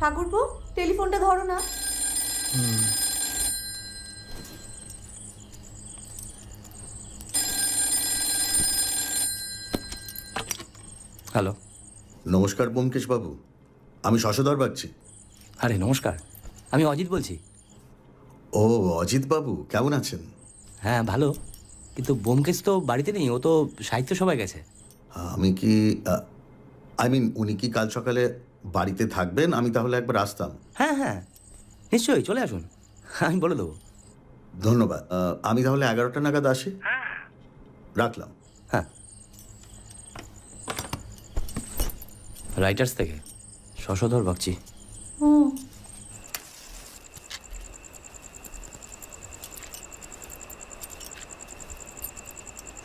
ঠাকুরপো, টেলিফোনটা ধরো না। হ্যালো। নমস্কার ব্যোমকেশ বাবু, আমি শশধর বাগচি। আরে নমস্কার, আমি অজিত বলছি। ও অজিত বাবু, কেমন আছেন? হ্যাঁ ভালো, কিন্তু ব্যোমকেশ তো বাড়িতে নেই, ও তো সাহিত্য সভায় গেছে। আমি কি উনি কি কাল সকালে বাড়িতে থাকবেন? আমি তাহলে একবার আসতাম। হ্যাঁ হ্যাঁ নিশ্চয়ই, চলে আসুন, আমি বলে দেবো। ধন্যবাদ। আমি তাহলে 11টা নাগাদ আসি। রাখলাম। হ্যাঁ, রাইটার্স থেকে শশধর বাগচি। ও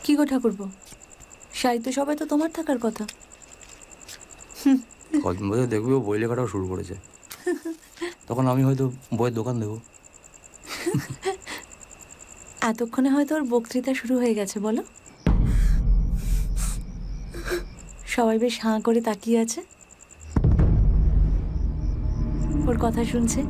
কি গো ঠাকুরপো, সাহিত্য সবাই তো তোমার থাকার কথা। কদিন বছর দেখবি ও বই লেখাটাও শুরু করেছে, তখন আমি হয়তো বইয়ের দোকান দেবো। এতক্ষণে হয়তো ওর বক্তৃতা শুরু হয়ে গেছে, বলো। সবাই বেশ হাঁ করে তাকিয়ে আছে, ওর কথা শুনছে।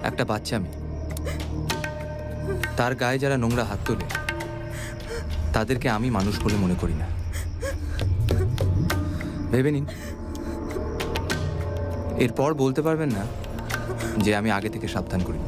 একটা বাচ্চা মেয়ে, তার গায়ে যারা নোংরা হাত তোলে তাদেরকে আমি মানুষ বলে মনে করি না। ভেবে নিন, এরপর বলতে পারবেন না যে আমি আগে থেকে সাবধান করি।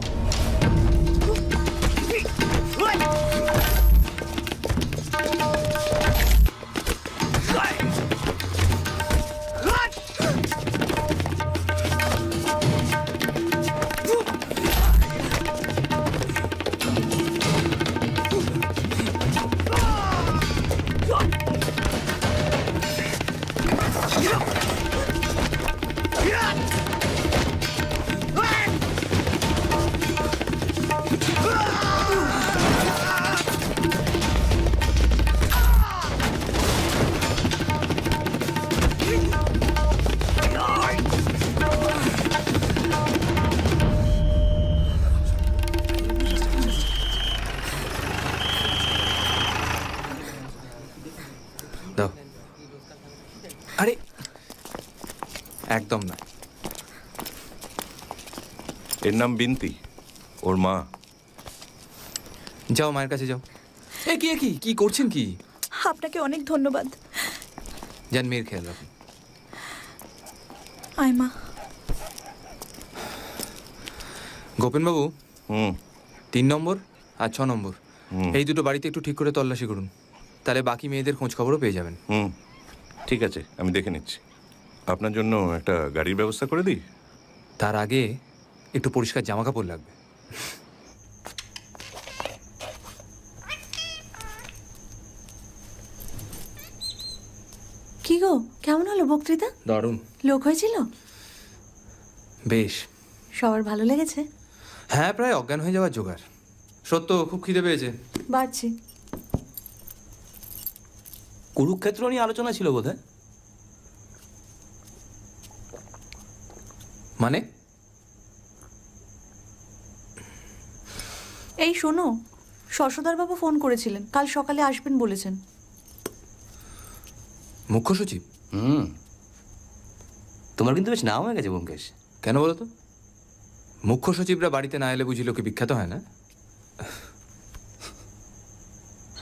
দাও। আরে একদম না। এর নাম বিন্তি, ওর মা। যাও মায়ের কাছে যাও। এ কি কি কি করছেন কি? আপনাকে অনেক ধন্যবাদ। যান, মেয়ের খেয়াল রাখুন। আয় মা। গোপেনবাবু, 3 নম্বর আর 6 নম্বর এই দুটো বাড়িতে একটু ঠিক করে তল্লাশি করুন, তাহলে বাকি মেয়েদের খোঁজ খবরও পেয়ে যাবেন। ঠিক আছে, আমি দেখে নিচ্ছি। আপনার জন্য একটা গাড়ির ব্যবস্থা করে দিই। তার আগে একটু পরিষ্কার জামা কাপড় লাগবে। কি গো, কেমন হলো বক্তৃতা? দারুণ। লোক হয়েছিল? বেশ। সবার ভালো লেগেছে? হ্যাঁ, প্রায় অজ্ঞান হয়ে যাওয়ার জোগাড়। সত্য, খুব খিদে পেয়েছে। বাড়ছি। কুরুক্ষেত্র নিয়ে আলোচনা ছিল বোধহয়। মানে? এই শোনো, শশধরবাবু ফোন করেছিলেন, কাল সকালে আসবেন বলেছেন। মুখ্য সচিব? তোমার কিন্তু বেশ নাম হয়ে গেছে ব্যোমকেশ। কেন বলো তো? মুখ্য সচিবরা বাড়িতে না এলে বুঝি লোকে বিখ্যাত হয় না?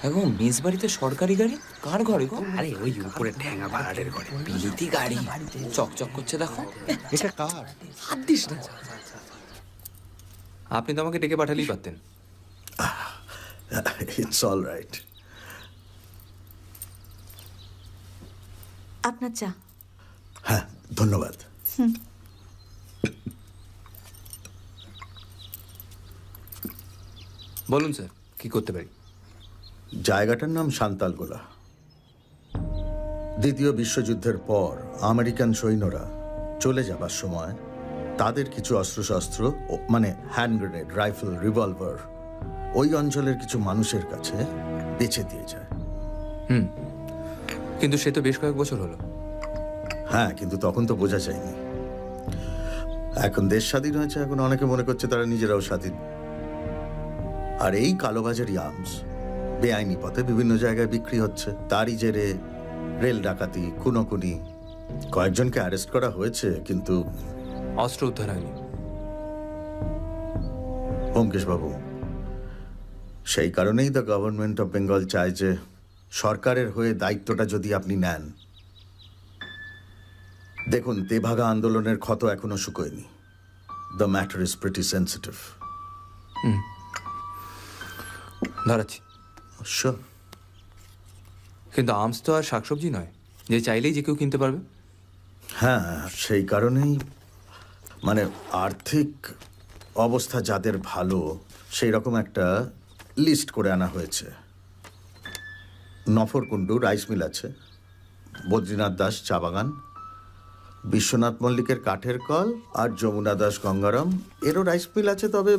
এখন মেস বাড়িতে সরকারি গাড়ি কার ঘরে গো? আরে ওই উপরে ঠ্যাঙা পাহাড়ের ঘরে বিলিতি গাড়ি চকচক করছে, দেখো। এটা কার? হাত দিস না। আপনি তো আমাকে ডেকে পাঠালেই পারতেন। It's all right. আপনার চা। হ্যাঁ, ধন্যবাদ। বলুন স্যার, কি করতে পারি? জায়গাটার নাম সান্তালগোলা। দ্বিতীয় বিশ্বযুদ্ধের পর আমেরিকান সৈন্যরা চলে যাবার সময় তাদের কিছু অস্ত্রশস্ত্র, মানে হ্যান্ড গ্রেনেড, রাইফেল, রিভলভার ওই অঞ্চলের কিছু মানুষের কাছে বেচে দিয়ে যায়। কিন্তু সে তো বেশ কয়েক বছর হলো। হ্যাঁ, কিন্তু তখন তো বোঝা যায়নি। এখন দেশ স্বাধীন হয়েছে, এখন অনেকে মনে করছে তারা নিজেরাও স্বাধীন। আর এই কালোবাজারি আর্মস বেআইনি পথে বিভিন্ন জায়গায় বিক্রি হচ্ছে। তারই জেরে রেল ডাকাতি, খুনোখুনি, কয়েকজনকে অ্যারেস্ট করা হয়েছে, কিন্তু অস্ত্র উদ্ধার হয়নি। ব্যোমকেশ বাবু, সেই কারণেই দ্য গভর্নমেন্ট অফ বেঙ্গল চায় যে সরকারের হয়ে দায়িত্বটা যদি আপনি নেন। দেখুন, তেভাগা আন্দোলনের ক্ষত এখনো শুকোয়নি। The matter is pretty sensitive. ধরাচ্ছি। শিওর। কিন্তু আর্মস তো আর শাকসবজি নয় যে চাইলেই যে কেউ কিনতে পারবে। হ্যাঁ, সেই কারণেই মানে আর্থিক অবস্থা যাদের ভালো সেই রকম একটা লিস্ট করে আনা হয়েছে। নফরকুণ্ডু রাইস মিল আছে, বদ্রীনাথ দাস চা বাগান, বিশ্বনাথ মল্লিকের কাঠের কল, আর যমুনা দাস গঙ্গারাম এরও রাইস মিল আছে। তবে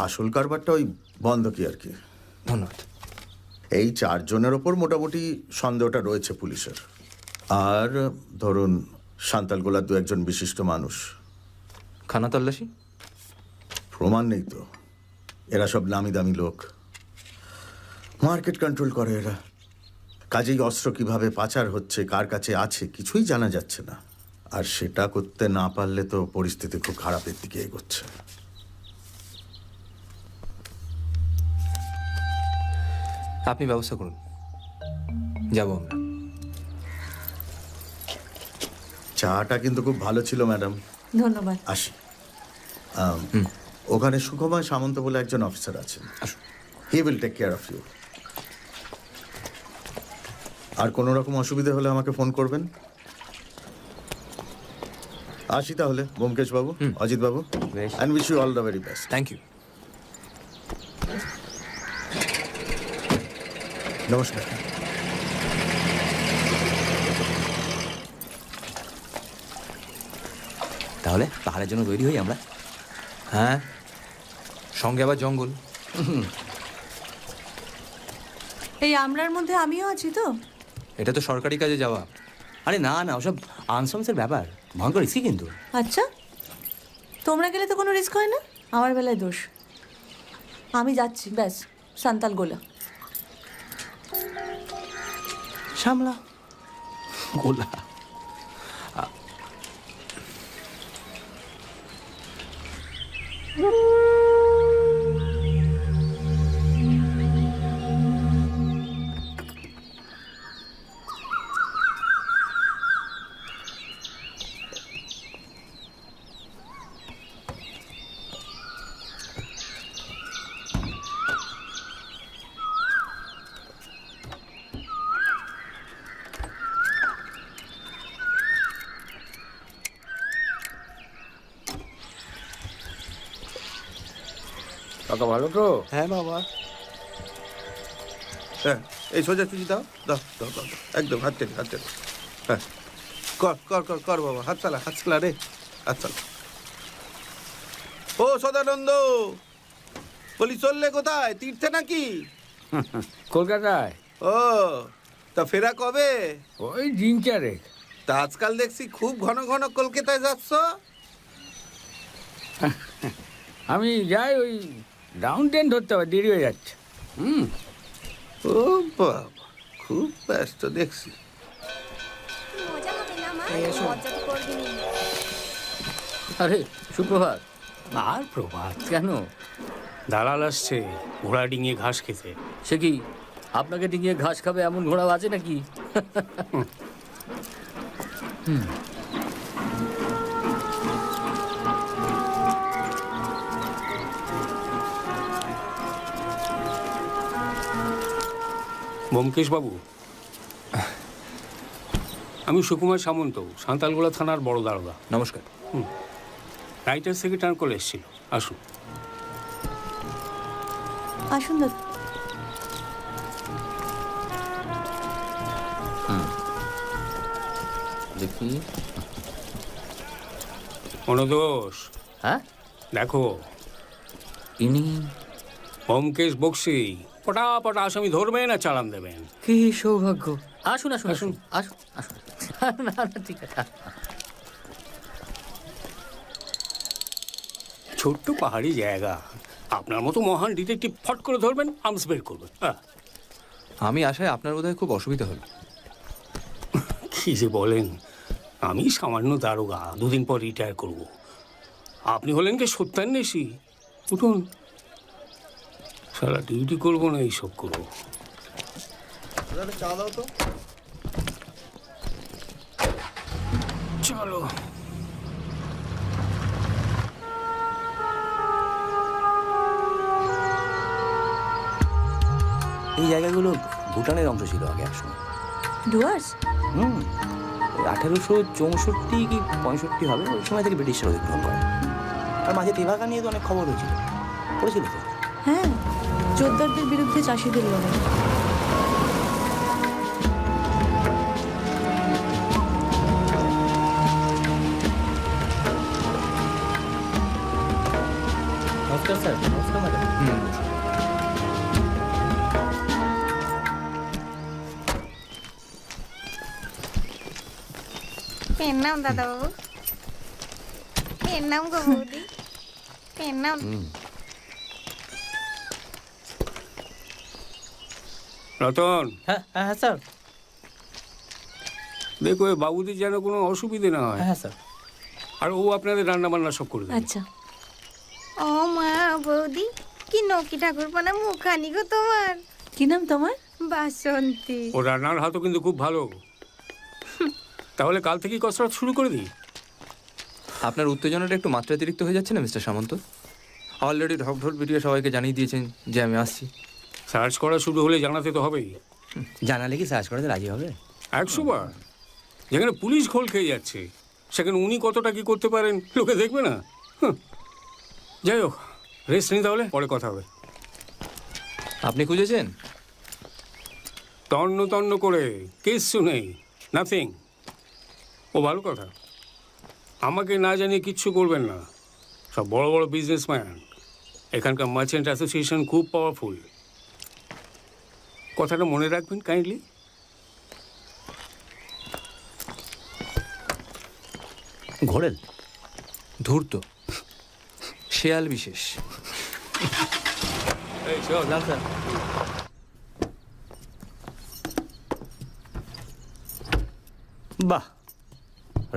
আসল কারবারটা ওই বন্ধকি আর কি। ধন্যবাদ। এই চারজনের ওপর মোটামুটি সন্দেহটা রয়েছে পুলিশের। আর ধরুন সান্তালগোলার দু একজন বিশিষ্ট মানুষ। খানা তল্লাশি? প্রমাণ নেই তো। এরা সব নামি দামি লোক, মার্কেট কন্ট্রোল করে এরা। কাজেই অস্ত্র কিভাবে পাচার হচ্ছে, কার কাছে আছে, কিছুই জানা যাচ্ছে না। আর সেটা করতে না পারলে তো পরিস্থিতি খুব খারাপের দিকে এগোচ্ছে। আপনি ব্যবস্থা করুন, যাবো আমরা। চাটা কিন্তু খুব ভালো ছিল ম্যাডাম। ধন্যবাদ। আসি। ওখানে সুখময় সামন্ত বলে একজন অফিসার আছেন, আসুন। He will take care of you. আর কোনো রকম অসুবিধা হলে আমাকে ফোন করবেন। আসি তাহলে Byomkesh babu, Ajit babu, and wish you all the very best. Thank you. নমস্কার। তাহলে পাহাড়ের জন্য তৈরি হই আমরা। হ্যাঁ, সঙ্গে আবার জঙ্গল। এই আমরার মধ্যে আমিও আছি তো। এটা তো সরকারি কাজে যাওয়া। আরে না না, ওসব আনসামসের ব্যাপার, ভয়ঙ্কর রিস্কি কিন্তু। আচ্ছা, তোমরা গেলে তো কোনো রিস্ক হয় না, আমার বেলায় দোষ। আমি যাচ্ছি, ব্যাস, সান্তাল গোলা। সামলা গোলা। কাকা ভালো তো? হ্যাঁ বাবা। হ্যাঁ, এই সোজা চুজি দাও দাও দাও দাও দাও। একদম হাত টেনে হাত টেনে। হ্যাঁ, কর কর কর কর বাবা, হাত চালা রে, হাত চালা। ও সদানন্দ, বলি চললে কোথায়, তীর্থে নাকি? কলকাতায়। ও, তা ফেরা কবে? ওই দিন চারেক। তা আজকাল দেখছি খুব ঘন ঘন কলকাতায় যাচ্ছ। আমি যাই, ওই ডাউন ট্রেন ধরতে হবে, দেরি হয়ে যাচ্ছে। ও বাবা, খুব ব্যস্ত দেখছি। আরে সুপ্রভাত। আর প্রভাত কেন? দালাল আসছে ঘোড়া ডিঙিয়ে ঘাস খেতে। সে কি, আপনাকে ডিঙিয়ে ঘাস খাবে এমন ঘোড়াও আছে নাকি? ব্যোমকেশ বাবু, আমি সুকুমার সামন্ত, সাঁতালগোলা থানার বড় দারোগা। নমস্কার। রাইটার্স থেকে টার্ন করে এসেছিল। আসুন। আসুন দাদা। দেখি। মনোদোষ, হ্যাঁ, দেখো ইনি ব্যোমকেশ বক্সি। পটাপট আসামি ধরবেন আর চালান দেবেন। কি সৌভাগ্য। আসুন আসুন আসুন। আসুন, আসুন আসুন। না না, ঠিক আছে। ছোট্ট পাহাড়ি জায়গা, আপনার মতো মহান ডিটেকটিভ ফট করে ধরবেন, আর্মস বের করবেন। আমি আশায় আপনার বোধহয় খুব অসুবিধা হলো। কি যে বলেন, আমি সামান্য দারোগা, 2 দিন পর রিটায়ার করব। আপনি হলেন কি সত্যান্বেষী? উঠুন, সারা ডিউটি করবো না, এইসব করবো। চা দাও তো। চলো। এই জায়গাগুলো ভুটানের অংশ ছিল আগে একসময়। ডুয়ার্স? ওই 1864 কি 65 হবে, ওই সময় থেকে ব্রিটিশরা অধিগ্রহণ করে। আর মাঝে তেভাগা নিয়ে তো অনেক খবর হয়েছিল, পড়েছিল তো? হ্যাঁ, জোরদারদের বিরুদ্ধে চাষিদের লড়াই। নমস্কার স্যার। নমস্কার ম্যাডাম। পেন নাম দাদাবাবু, পেন নাম গো বৌদি, পেন নাম। রতন, হ্যাঁ হ্যাঁ হ্যাঁ স্যার। দেখো এ বাবুদের যেন কোনো অসুবিধে না হয়। হ্যাঁ স্যার। আর ও আপনাদের রান্না বান্না সব করে দেবে। আচ্ছা। ও মা বৌদি, কি নকি ঠাকুরপানা মুখানি গো তোমার। কি নাম তোমার? বাসন্তী। ও রান্নার হাতও কিন্তু খুব ভালো। তাহলে কাল থেকেই কসরত শুরু করে দিই। আপনার উত্তেজনাটা একটু মাত্রাতিরিক্ত হয়ে যাচ্ছে না মিস্টার সামন্ত? অলরেডি ঢকঢোল ভিডিও সবাইকে জানিয়ে দিয়েছেন যে আমি আসছি। সার্চ করা শুরু হলে জানাতে তো হবেই। জানালে কি সার্চ করাতে রাজি হবে? 100 বার। যেখানে পুলিশ খোল খেয়ে যাচ্ছে, সেখানে উনি কতটা কি করতে পারেন লোকে দেখবে না? যাই হোক, রেস্ট নিই, তাহলে পরে কথা হবে। আপনি খুঁজেছেন? তন্ন তন্ন করে কিচ্ছু নেই, নাথিং। ও ভালো কথা, আমাকে না জানিয়ে কিচ্ছু করবেন না। সব বড় বড় বিজনেসম্যান, এখানকার মার্চেন্ট অ্যাসোসিয়েশন খুব পাওয়ারফুল। কথাটা মনে রাখবেন কাইন্ডলি। ঘোরেল ধূর্ত, শেয়াল বিশেষ। এই চল। স্যার। বাহ,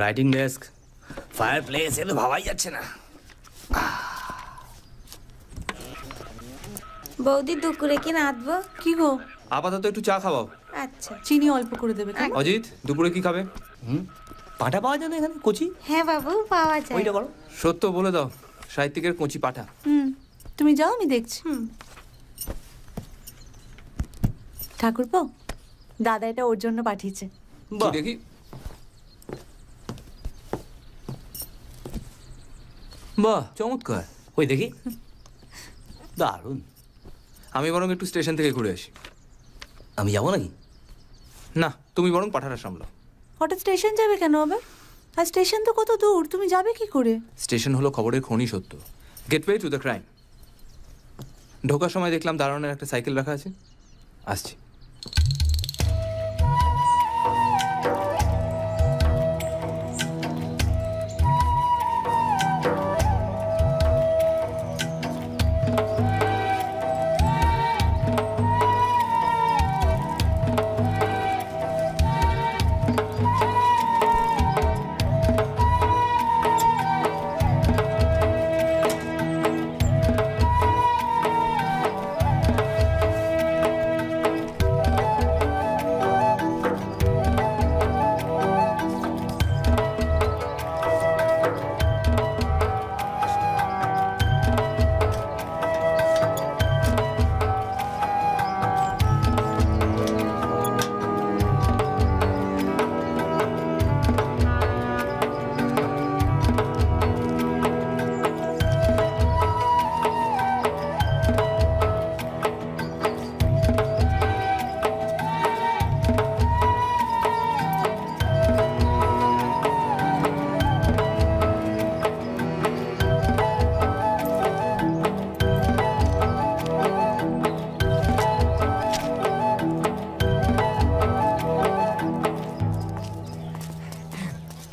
রাইটিং ডেস্ক, ফায়ার প্লেস, এ তো ভাবাই যাচ্ছে না। বৌদি দুপুরে কি রাঁধবো? কি গো? আপাতত একটু চা খাওয়াও। আচ্ছা। চিনি অল্প করে দেবে কেন? অজিত, দুপুরে কি খাবে? পাটা পাওয়া যায় না এখানে? কচি হ্যাঁ বাবু, পাওয়া যায়। ওইটা করো। সত্য বলে দাও, সাহিত্যিকের কচি পাঠা। তুমি যাও, আমি দেখছি। ঠাকুরপো, দাদা এটা ওর জন্য পাঠিয়েছে। কি দেখি? বাহ, চমৎকার। ওই দেখি, দারুণ। আমি বরং একটু স্টেশন থেকে ঘুরে আসি। আমি যাবো নাকি? না, তুমি বরং পাঠাটা সামলাও। হঠাৎ স্টেশন যাবে কেন আবার? আর স্টেশন তো কত দূর, তুমি যাবে কি করে? স্টেশন হলো খবরের খনি সত্য, গেটওয়ে টু দ্য ক্রাইম। ঢোকার সময় দেখলাম দারোয়ানের একটা সাইকেল রাখা আছে, আসছি।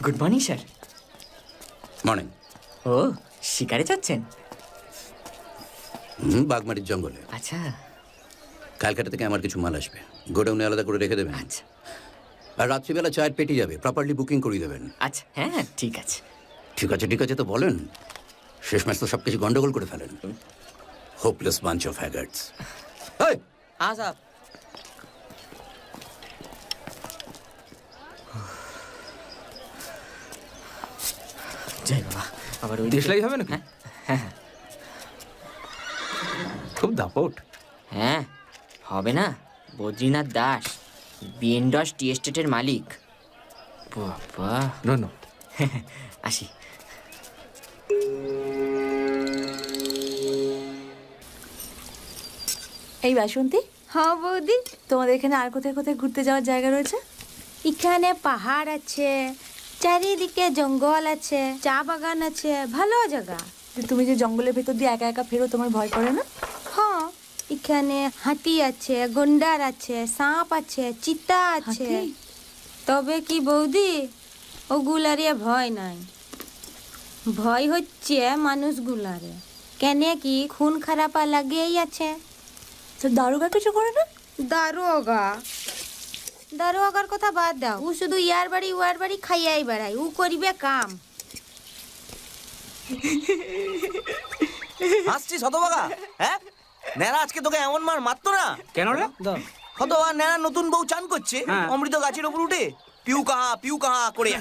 Good morning sir. মর্নিং। ও শিকারে যাচ্ছেন? বাগমারির জঙ্গলে। আচ্ছা ক্যালকাটা থেকে আমার কিছু মাল আসবে, গোডাউনে আলাদা করে রেখে দেবেন। আচ্ছা আর রাত্রিবেলা চায়ের পেটি যাবে, প্রপারলি বুকিং করিয়ে দেবেন। আচ্ছা হ্যাঁ ঠিক আছে। ঠিক আছে ঠিক আছে তো বলেন, শেষ ম্যাচ তো সব কিছু গন্ডগোল করে ফেলেন। Hopeless bunch of haggards. এই হ্যাঁ স্যার। জয় বাবা। আবার ওই দেশলাই হবে না? হ্যাঁ খুব দাপট। হ্যাঁ হবে না। বদ্রীনাথ দাস বিএনডস টি এস্টেটের মালিক। বাবা নো আসি। এই বাসন্তী, হ্যাঁ বৌদি, তোমাদের এখানে আর কোথায় কোথায় ঘুরতে যাওয়ার জায়গা রয়েছে? এখানে পাহাড় আছে, চারিদিকে জঙ্গল আছে, চা বাগান আছে, ভালো জায়গা। তুমি যে জঙ্গলের ভেতর দিয়ে একা একা ফেরো, তোমার ভয় করে না? হ্যাঁ, এখানে হাতি আছে, গন্ডার আছে, সাপ আছে, চিতা আছে। হাতি? তবে কি বৌদি, ওগুলারে ভয় নাই, ভয় হচ্ছে মানুষগুলারে। কেনে কি খুন খারাপা লাগেই আছে। তো দারোগা কিছু করে না? দারোগার কথা বাদ দাও, ও শুধু ইয়ার বাড়ি ওয়ার বাড়ি খাইয়াই বেড়ায়, ও করিবে কাম। হাসছিস হতবাগা? হ্যাঁ, নেড়া আজকে তোকে এমন মার মারতো না? কেন রে? হতবা নেড়া নতুন বউ চান করছে, অমৃত গাছের উপর উঠে পিউ কাহা করে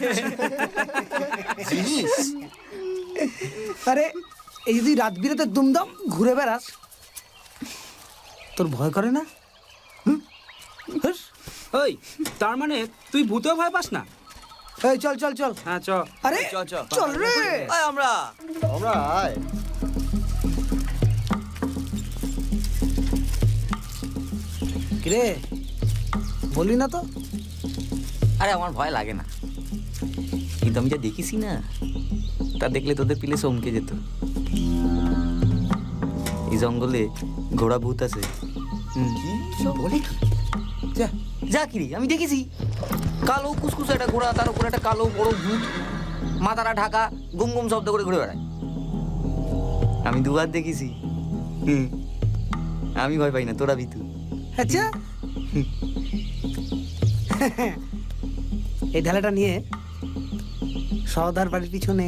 জিনিস। আরে এই যদি রাত বিরেতে দুমদম ঘুরে বেড়াস, তোর ভয় করে না? ওই তার মানে তুই ভূতেও ভয় পাস না? এই চল চল চল। হ্যাঁ চ। আরে চল রে। আমরা আয়। কিরে বলি না তো? আরে আমার ভয় লাগে না, কিন্তু আমি যা দেখিছি না, তা দেখলে তোদের পিলে চমকে যেত। এই জঙ্গলে ঘোড়া ভূত আছে। বলি যা কিরে, আমি দেখেছি কালো কুসকুস একটা ঘোড়া, তার উপর একটা কালো বড় ভূত, মাথাটা ঢাকা, গুম গুম শব্দ করে ঘুরে বেড়ায়। আমি দুবার দেখেছি। আমি ভয় পাই না, তোরা ভীতু। আচ্ছা এই ঢালাটা নিয়ে সওদার বাড়ির পিছনে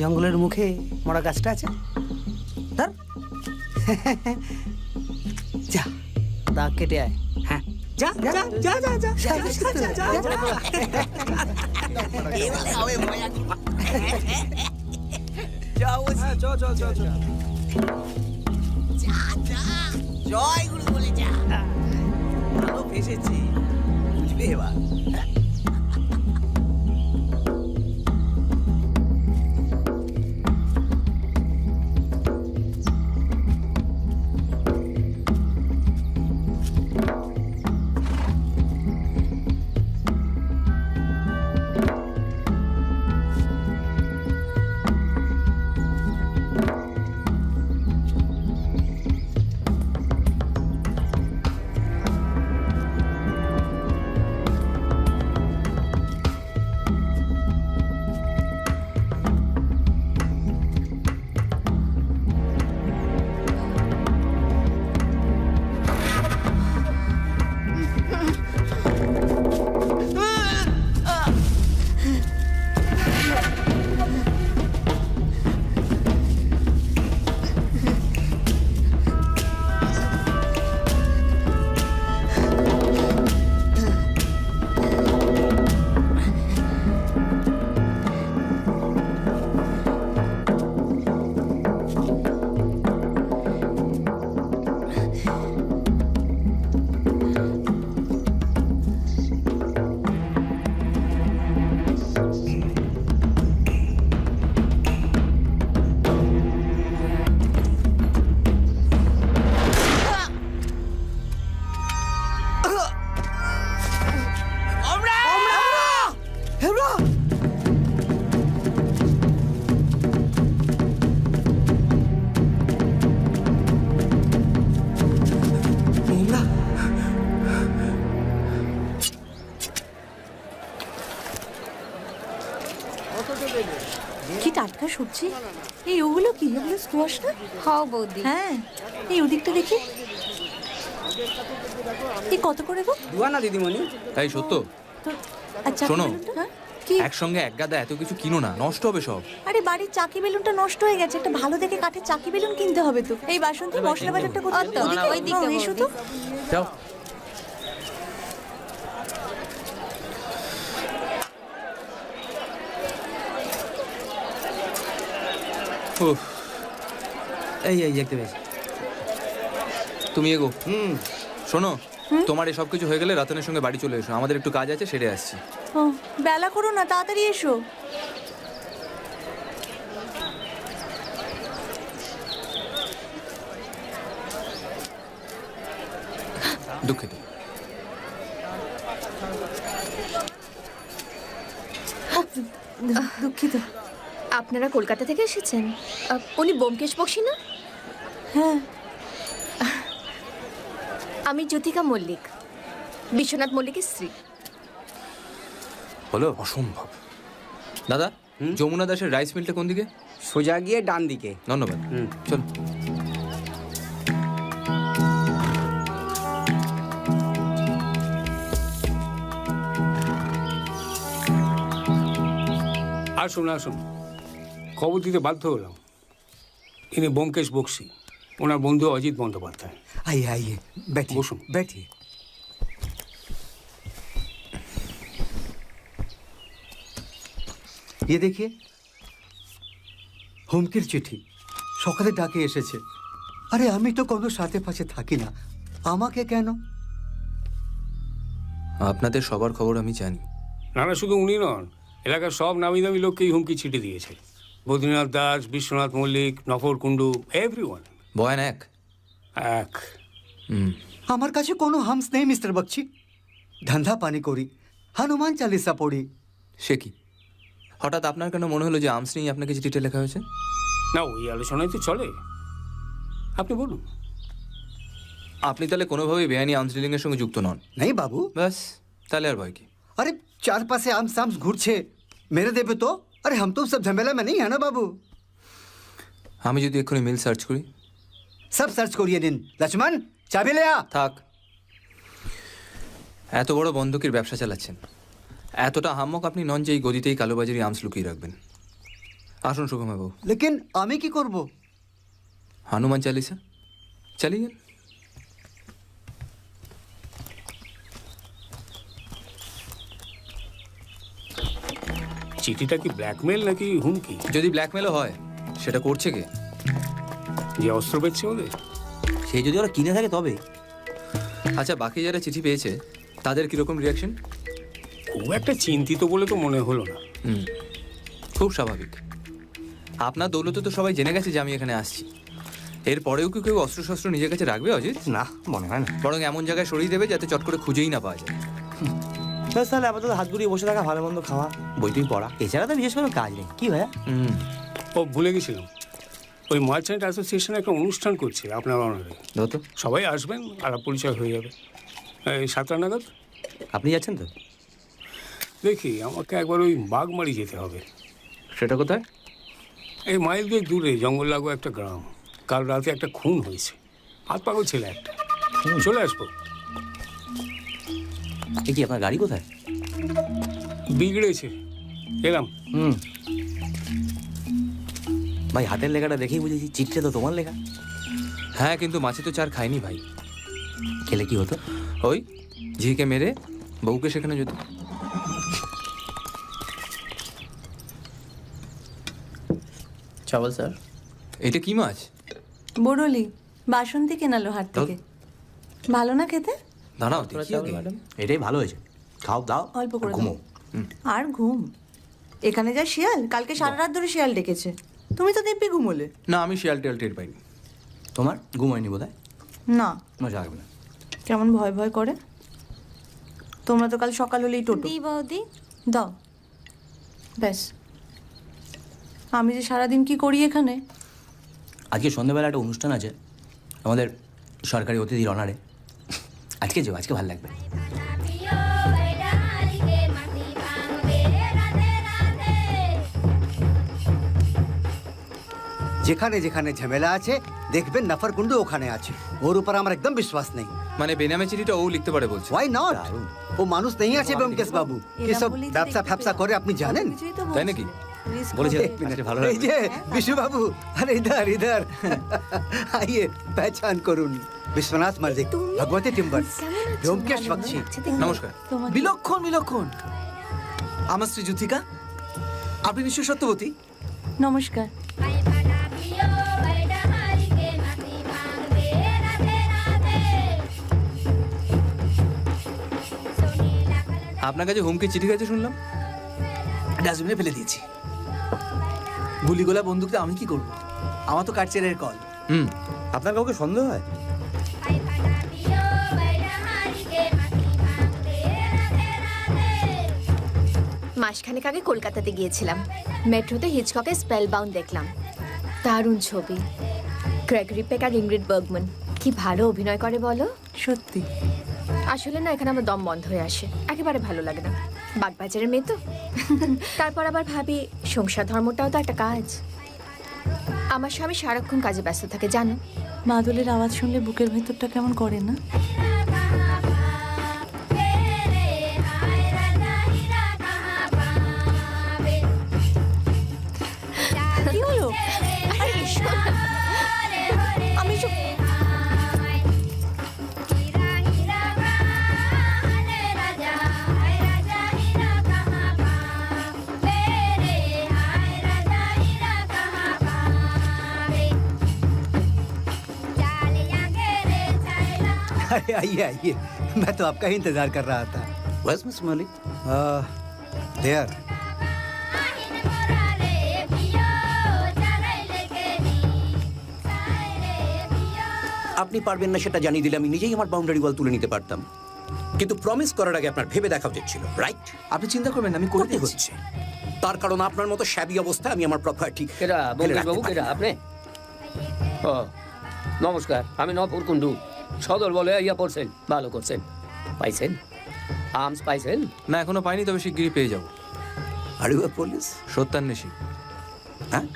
জঙ্গলের মুখে মরা গাছটা আছে, ধর যা দাগ কেটে আয়। হ্যাঁ যা যা যা যা যা জয় গুরু বলে যা, ভালো ফেসেছি, বুঝবে এবার। কি টাটকা সবজি। এই ওগুলো কি, ওগুলো স্কোয়াশ না? হও বৌদি। হ্যাঁ, এই ওদিকটা দেখি। এই কত করে গো? দুয়ানা দিদিমণি। তাই সত্য? আচ্ছা শোনো, হ্যাঁ কি? একসঙ্গে এক গাদা এত কিছু কিনো না, নষ্ট হবে সব। আরে বাড়ির চাকি বেলুনটা নষ্ট হয়ে গেছে, একটা ভালো দেখে কাঠের চাকি বেলুন কিনতে হবে তো। এই বাসন্তী মশলা বাজারটা কোথায়? ওইদিকে এসো তো। যাও। উফ, এই দেখতে পেয়েছি। তুমি এগো। শোনো, তোমার এই সব কিছু হয়ে গেলে রতনের সঙ্গে বাড়ি চলে এসো, আমাদের একটু কাজ আছে, সেরে আসছি। ও, বেলা করো না, তাড়াতাড়ি এসো। দুঃখিত। দুঃখিত। আপনারা কলকাতা থেকে এসেছেন? উনি ব্যোমকেশ বক্সী না? হ্যাঁ। আমি জ্যোতিকা মল্লিক, বিশ্বনাথ মল্লিকের স্ত্রী। হলো অসম্ভব। দাদা, যমুনা দাসের রাইস মিলটা কোন দিকে? সোজা গিয়ে ডান দিকে। ধন্যবাদ। চল। আসুন আসুন, খবর দিতে বাধ্য হলাম। ইনি ব্যোমকেশ বক্সী, ওনার বন্ধু অজিত বন্দ্যোপাধ্যায়। आइए आइए, बैठिए বসুন। बैठिए। ये देखिए, হুমকির চিঠি সকালে ডাকে এসেছে। আরে আমি তো কোনো সাথে পাশে থাকি না, আমাকে কেন? আপনাদের সবার খবর আমি জানি। না না, শুধু উনি নন, এলাকার সব নামি দামি লোককেই হুমকি চিঠি দিয়েছে। বদ্রীনাথ দাস, বিশ্বনাথ মল্লিক, নফর কুণ্ডু, এভরিওয়ান। বয়ান এক। আমার কাছে কোনো হামস নেই মিস্টার বক্সি। ধান্দা পানি করি, হনুমান চালিসা পড়ি। সে কি, হঠাৎ আপনার কেন মনে হলো যে আর্মস নিয়ে আপনাকে চিঠিটা লেখা হয়েছে? না, ওই আলোচনায় তো চলে। আপনি বলুন। আপনি তাহলে কোনোভাবেই বেআইনি আর্মস ডিলিংয়ের সঙ্গে যুক্ত নন? নেই বাবু। ব্যাস, তাহলে আর ভয় কি? अरे চারপাশে आर्म्स आर्म्स ঘুরছে, মেরে দেবে তো। আরে हम तो सब झमेला में नहीं है ना बाबू। আমি যদি এক্ষুনি মিল সার্চ করি? सब सर्च করিয়ে দিন। লক্ষ্মণ, চাবি ले आ। থাক, এত বড় বন্ধকির ব্যবসা চালাচ্ছেন, এতটা হাম্মক আপনি নন যে এই গদিতেই কালোবাজারি আর্মস লুকিয়ে রাখবেন। আসুন সুগমা বাবু। लेकिन আমি কি করব? হনুমান চালিসা চালিয়ে যান। চিঠিটা কি ব্ল্যাকমেল নাকি হুমকি? যদি ব্ল্যাকমেলও হয়, সেটা করছে কে? যে অস্ত্র পেয়েছে ওদের। সেই যদি ওরা কিনে থাকে তবে। আচ্ছা, বাকি যারা চিঠি পেয়েছে তাদের কিরকম রিয়াকশন? খুব একটা চিন্তিত বলে তো মনে হলো না। খুব স্বাভাবিক। আপনার দৌলতে তো সবাই জেনে গেছে যে আমি এখানে আসছি। এরপরেও কি কেউ অস্ত্রশস্ত্র নিজের কাছে রাখবে অজিত? না, মনে হয় না। বরং এমন জায়গায় সরিয়ে দেবে যাতে চট করে খুঁজেই না পাওয়া যায়। তাহলে আপাতত হাত ঘুরিয়ে বসে থাকা, ভালো মন্দ খাওয়া, বইটই পড়া, এছাড়া তো বিশেষ কোনো কাজ নেই। কি ভাইয়া? ও ভুলে গেছিলাম, ওই মার্চেন্ট অ্যাসোসিয়েশন একটা অনুষ্ঠান করছে আপনার অনারে। সবাই আসবেন, আলাপ পরিচয় হয়ে যাবে। এই 7টা নাগাদ। আপনি যাচ্ছেন তো? দেখি, আমাকে একবার ওই বাগমারি যেতে হবে। সেটা কোথায়? এই মাইল 2 দূরে জঙ্গল লাগোয়া একটা গ্রাম। কাল রাতে একটা খুন হয়েছে, হাত পাগল ছেলে একটা। চলে আসবো। এ কি আপনার গাড়ি কোথায়? বিগড়েছে, এলাম। ভাই, হাতের লেখাটা দেখেই বুঝেছি চিঠিটা তো তোমার লেখা। হ্যাঁ, কিন্তু মাছে তো চার খায়নি ভাই। খেলে কি হতো? ওই ঝিকে মেরে বউকে সেখানে যেত। চাওয়াল স্যার। এটা কি মাছ? বড়লি, বাসন্তী কেনালো হাট থেকে। ভালো না খেতে? দাঁড়াও দেখি আগে। এটাই ভালো হয়েছে, খাও, দাও, অল্প করে ঘুমো। আর ঘুম? এখানে যা শিয়াল, কালকে সারা রাত ধরে শিয়াল ডেকেছে। তুমি তো দিব্যি ঘুমোলে। না, আমি শিয়াল টিয়াল টের পাইনি। তোমার ঘুম হয়নি বোধ হয়? না, জাগবে না। কেমন ভয় ভয় করে। তোমরা তো কাল সকাল হলেই টোটো। দি বৌদি দাও, ব্যাস। আমি যে সারাদিন কি করি এখানে। আজকে সন্ধ্যাবেলা একটা অনুষ্ঠান আছে আমাদের সরকারি অতিথির অনারে। আজকে যাও, আজকে ভালো লাগবে। যেখানে যেখানে ঝামেলা আছে দেখবেন নাফারকুন্ডু ওখানে আছে। ওর উপর আমার একদম বিশ্বাস নেই। মানে বেনামে চিঠিটা ও লিখতে পারে বলছে? Why not? ও মানুষ নেই আছে ব্যোমকেশ বাবু, কি সব ব্যবসা ফ্যাবসা করে আপনি জানেন? তাই নাকি? एक मिनट, विशु बाबू, अरे इधर इधर आइए, पहचान करुन, विश्वनाथ मलिक, भगवती टिम्बर, ব্যোমকেশ বক্সী। নমস্কার। বিলক্ষণ বিলক্ষণ। আমার শ্রী জ্যোতিকা, আপনি নিশ্চয় সত্যবতী? নমস্কার। আপনার কাছে হুমকি চিঠি গেছে শুনলাম। ডাস্টবিনে ফেলে দিয়েছি। গুলিগোলা বন্দুকটা আমি কি করব? আমার তো কাটচেরের কল। আপনার কাউকে সন্দেহ হয়? মাসখানেক আগে কলকাতাতে গিয়েছিলাম। মেট্রোতে হিচককের স্পেল বাউন্ড দেখলাম। দারুণ ছবি। গ্রেগরি পেক আর ইংরিড বার্গম্যান কি ভালো অভিনয় করে বলো। সত্যি আসলে না এখানে আমার দম বন্ধ হয়ে আসে, একেবারে ভালো লাগে না। বাগবাজারের মেয়ে তো। তারপর আবার ভাবি সংসার ধর্মটাও তো একটা কাজ। আমার স্বামী সারাক্ষণ কাজে ব্যস্ত থাকে জানো। মাদলের আওয়াজ শুনলে বুকের ভেতরটা কেমন করে না? কি হলো? আমি अरे आइए आइए, मैं तो आपका ही इंतजार कर रहा था। Where's Mr. Malik? देयर। আপনি পারবেন না সেটা জানিয়ে দিলে আমি নিজেই আমার বাউন্ডারি ওয়াল তুলে নিতে পারতাম, কিন্তু প্রমিস করার আগে আপনার ভেবে দেখা উচিত ছিল, রাইট? আপনি চিন্তা করবেন না, আমি করতে হচ্ছে। তার কারণ আপনার মতো শ্যাবি অবস্থায় আমি আমার প্রপার্টি বাবু কেডা আপনি? ও নমস্কার, আমি নপুর কুন্ডু। সদর বলে ইয়া পড়ছেন, ভালো করছেন। পাইছেন আর্মস পাইছেন? না এখনো পাইনি, তবে শিগগিরই পেয়ে যাবো। Are you police? সত্যান্বেষী। হ্যাঁ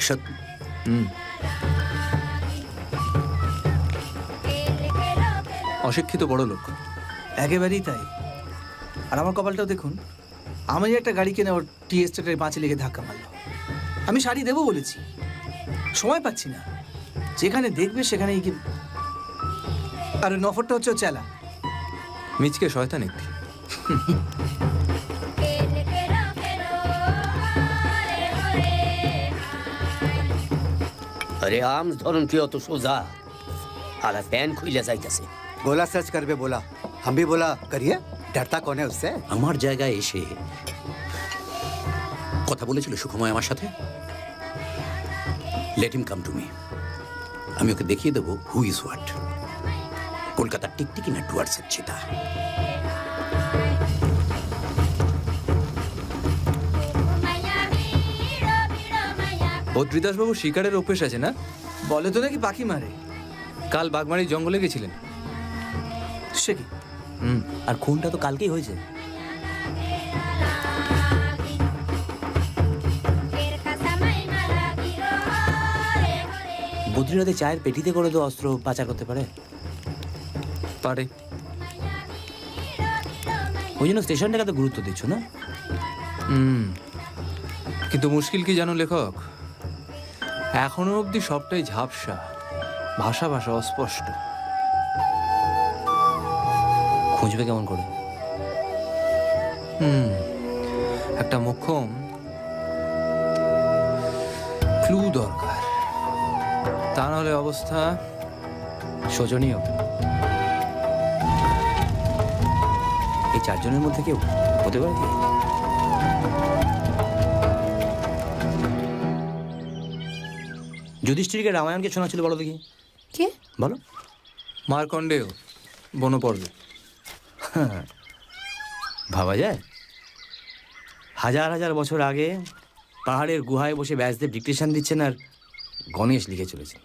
সত্য। অশিক্ষিত বড় লোক। একেবারেই তাই। আর আমার কপালটাও দেখুন, আমি একটা গাড়ি কিনে ওর টি এস্টেটের পাঁচে লেগে ধাক্কা মারলো। আমি শাড়ি দেবো বলেছি, সময় পাচ্ছি না। যেখানে দেখবে সেখানেই কি। আর নফরটা হচ্ছে চেলা। মিচকে শয়তান একটি। আরে আর্মস ধরুন কি অত সোজা? আলা ফ্যান খুইলে যাইতেছে। गोला सर्च कर बे बोला, हम भी बोला करिए, डरता कौन है उससे? আমার জায়গায় এসে কথা বলেছিল সুখময় আমার সাথে। Let him come to me, আমি ওকে দেখিয়ে দেবো হু ইজ হোয়াট। কলকাতার টিকটিকি না ডুয়ার্সের চিতা। বদ্রিদাসবাবু শিকারের অভ্যেস আছে না? বলে তো নাকি পাখি মারে। কাল বাগমারির জঙ্গলে গেছিলেন। সে কি? আর খুনটা তো কালকেই হয়েছে। বদ্রীনাথে চায়ের পেটিতে করে তো অস্ত্র পাচার করতে পারে। পারে। ওই জন্য স্টেশনটাকে তো গুরুত্ব দিচ্ছ না? কিন্তু মুশকিল কি জানো লেখক, এখনো অবধি সবটাই ঝাপসা, ভাষা ভাষা অস্পষ্ট। খুঁজবে কেমন করে? একটা মোক্ষম ক্লু দরকার, তা নাহলে অবস্থা শোচনীয়। এই চারজনের মধ্যে কেউ হতে পারে কি? যুধিষ্ঠিরকে রামায়ণকে শোনাচ্ছিল, বলো দেখি। কে? বলো। মার্কণ্ডেয় বনপর্বে। ভাবা যায়, হাজার হাজার বছর আগে পাহাড়ের গুহায় বসে ব্যাসদেব ডিকটেশন দিচ্ছেন আর গণেশ লিখে চলেছেন।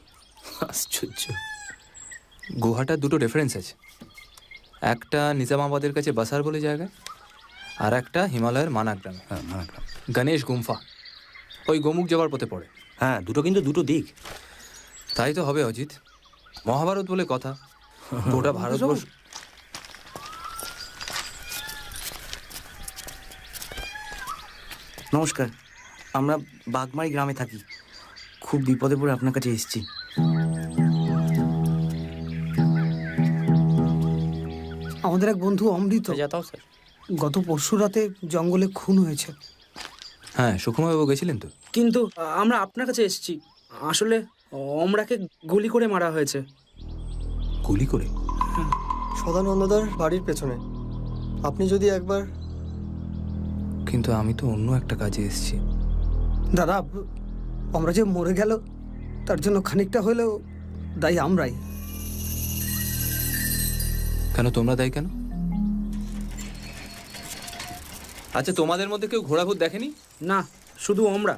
আশ্চর্য। গুহাটার দুটো রেফারেন্স আছে, একটা নিজামাবাদের কাছে বাসার বলে জায়গায়, আর একটা হিমালয়ের মানাগ্রামে। মানাগ্রাম। গণেশ গুম্ফা ওই গোমুখ যাওয়ার পথে পড়ে। হ্যাঁ, দুটো কিন্তু দুটো দিক। তাই তো হবে অজিত, মহাভারত বলে কথা। গোটা ভারতবর্ষ। নমস্কার, আমরা বাগমারি গ্রামে থাকি। খুব বিপদে পড়ে আপনার কাছে এসেছি। আমাদের এক বন্ধু অমৃত গত পরশু রাতে জঙ্গলে খুন হয়েছে। হ্যাঁ, সুকুমারবাবু গেছিলেন তো? কিন্তু আমরা আপনার কাছে এসেছি। আসলে অমরাকে গুলি করে মারা হয়েছে। গুলি করে? সদানন্দদার বাড়ির পেছনে। আপনি যদি একবার। কিন্তু আমি তো অন্য একটা কাজে এসেছি। দাদা, আমরা যে মরে গেল তার জন্য খানিকটা হলেও দায়ী আমরাই। কেন তোমরা দায়ী কেন? আচ্ছা, তোমাদের মধ্যে কেউ ঘোড়া ভূত দেখেনি? না, শুধু আমরা।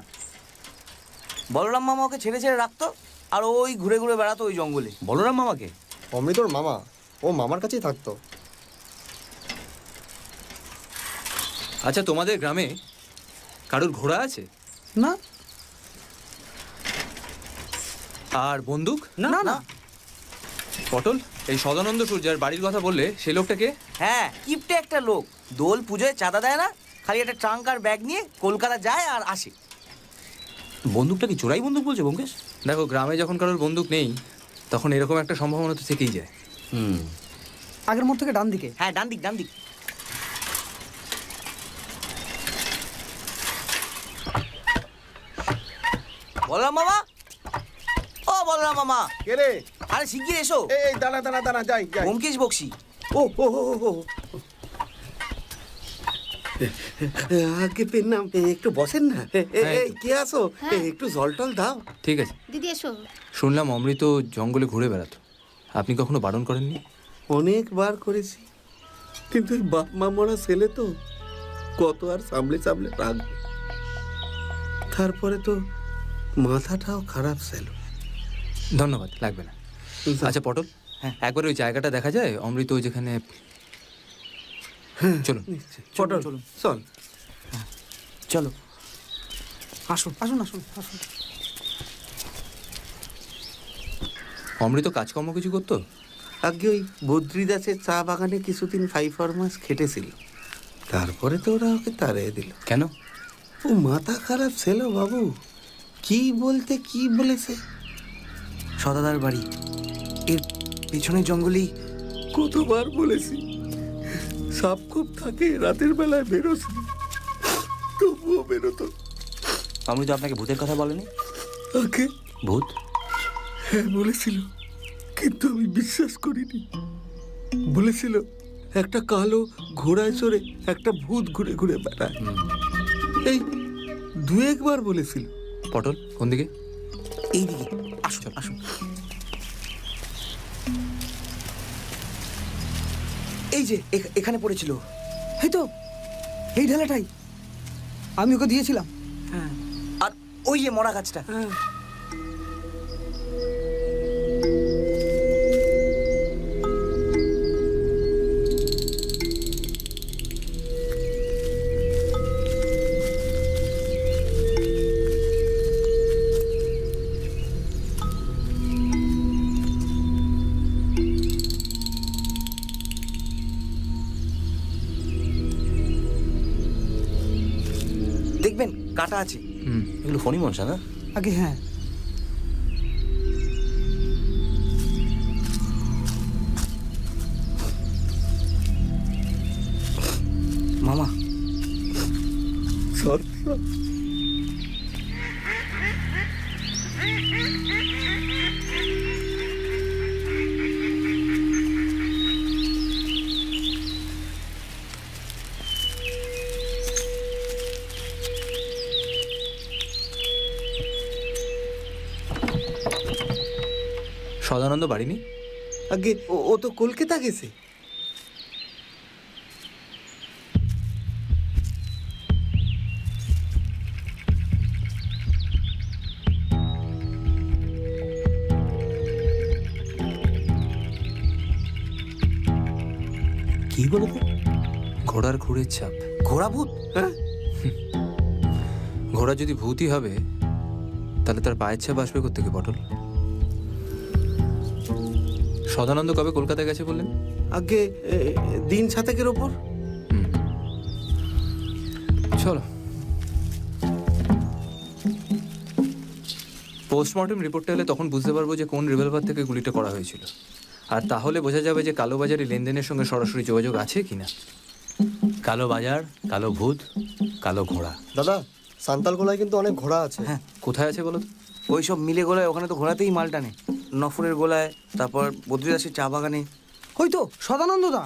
বলরাম মামা ওকে ছেড়ে ছেড়ে রাখতো, আর ওই ঘুরে ঘুরে বেড়াতো ওই জঙ্গলে। বলরাম মামাকে? অমৃতর মামা, ও মামার কাছেই থাকতো। আচ্ছা, তোমাদের গ্রামে কারোর ঘোড়া আছে? না। আর বন্দুক? না না। পটল, এই সদানন্দ সূর্যার বাড়ির কথা বললে, সেই লোকটাকে? হ্যাঁ, কিপটে একটা লোক। দোল পুজোয় চাঁদা দেয় না, খালি একটা ট্রাঙ্ক আর ব্যাগ নিয়ে কলকাতা যায় আর আসে। বন্দুকটা কি চোরাই বন্দুক বলছে ব্যোমকেশ? দেখো, গ্রামে যখন কারোর বন্দুক নেই তখন এরকম একটা সম্ভাবনা তো থেকেই যায়। আগের মোড় থেকে ডান দিকে। হ্যাঁ, ডান দিক ডান দিক। বলরাম মামা, ও বলরাম মামা। কে রে? আরে শিগগির এসো। এই দাঁড়া দাঁড়া দাঁড়া, যাই যাই। ব্যোমকেশ বক্সি। ও ও ও আগে পেন নাম, একটু বসেন না। এই কে আসো, একটু জল টল দাও। ঠিক আছে দিদি এসো। শুনলাম অমৃত জঙ্গলে ঘুরে বেড়াতো, আপনি কখনো বারণ করেননি? অনেকবার করেছি, কিন্তু এই বাপ মা মরা ছেলে তো কত আর সামলে সামলে রাখবে। তারপরে তো মাথাটাও খারাপ ছিল। ধন্যবাদ, লাগবে না। আচ্ছা পটল, একবার ওই জায়গাটা দেখা যায় অমৃত ওই যেখানে? চলুন পটল, চলুন চল। চলো আসুন আসুন আসুন আসুন। অমৃত কাজকর্ম কিছু করতো? আগে ওই বদ্রীদাসের চা বাগানে কিছুদিন 5 মাস খেটেছিল, তারপরে তো ওরা ওকে তাড়িয়ে দিল। কেন? ও মাথা খারাপ ছিল বাবু, কি বলতে কি বলেছে। সদাদার বাড়ি এর পেছনে জঙ্গলেই। কতবার বলেছি সাপ খুব থাকে, রাতের বেলায় বেরোস, তবুও বেরোতো। অমৃত আপনাকে ভূতের কথা বলেনি? ওকে ভূত? হ্যাঁ বলেছিল, কিন্তু আমি বিশ্বাস করিনি। বলেছিল একটা কালো ঘোড়ায় চড়ে একটা ভূত ঘুরে ঘুরে বেড়ায়। এই 2-1 বার বলেছিল। পটল কোন দিকে? এইদিকে আসুন আসুন। এই যে এখানে পড়েছিল। এই তো এই ঢেলাটাই আমি ওকে দিয়েছিলাম। হ্যাঁ, আর ওই যে মরা গাছটা। দেখবেন কাটা আছে। এগুলো ফণি মনসা না? আগে হ্যাঁ। মামা সদানন্দ বাড়ি নেই? আগে ও তো কলকাতা গেছে। কি বলতো? ঘোড়ার খুঁড়ের ছাপ। ঘোড়া ভূত? হ্যাঁ, ঘোড়া যদি ভূতই হবে তাহলে তার পায়ের ছাপ আসবে কোত্থেকে পটল? সদানন্দ কবে কলকাতায় গেছে বললেন? আগে দিন 7 ওপর। চলো। পোস্টমর্টম রিপোর্টটা এলে তখন বুঝতে পারবো যে কোন রিভলভার থেকে গুলিটা করা হয়েছিল, আর তাহলে বোঝা যাবে যে কালোবাজারি লেনদেনের সঙ্গে সরাসরি যোগাযোগ আছে কিনা। কালো বাজার, কালো ভূত, কালো ঘোড়া। দাদা, সান্তাল গোলায় কিন্তু অনেক ঘোড়া আছে। হ্যাঁ, কোথায় আছে বলো তো? ওই সব মিলে গোলায়, ওখানে তো ঘোড়াতেই মাল টানে। নফরের গোলায়, তারপর বদ্রীদাসের চা বাগানে। ওই তো সদানন্দ দা,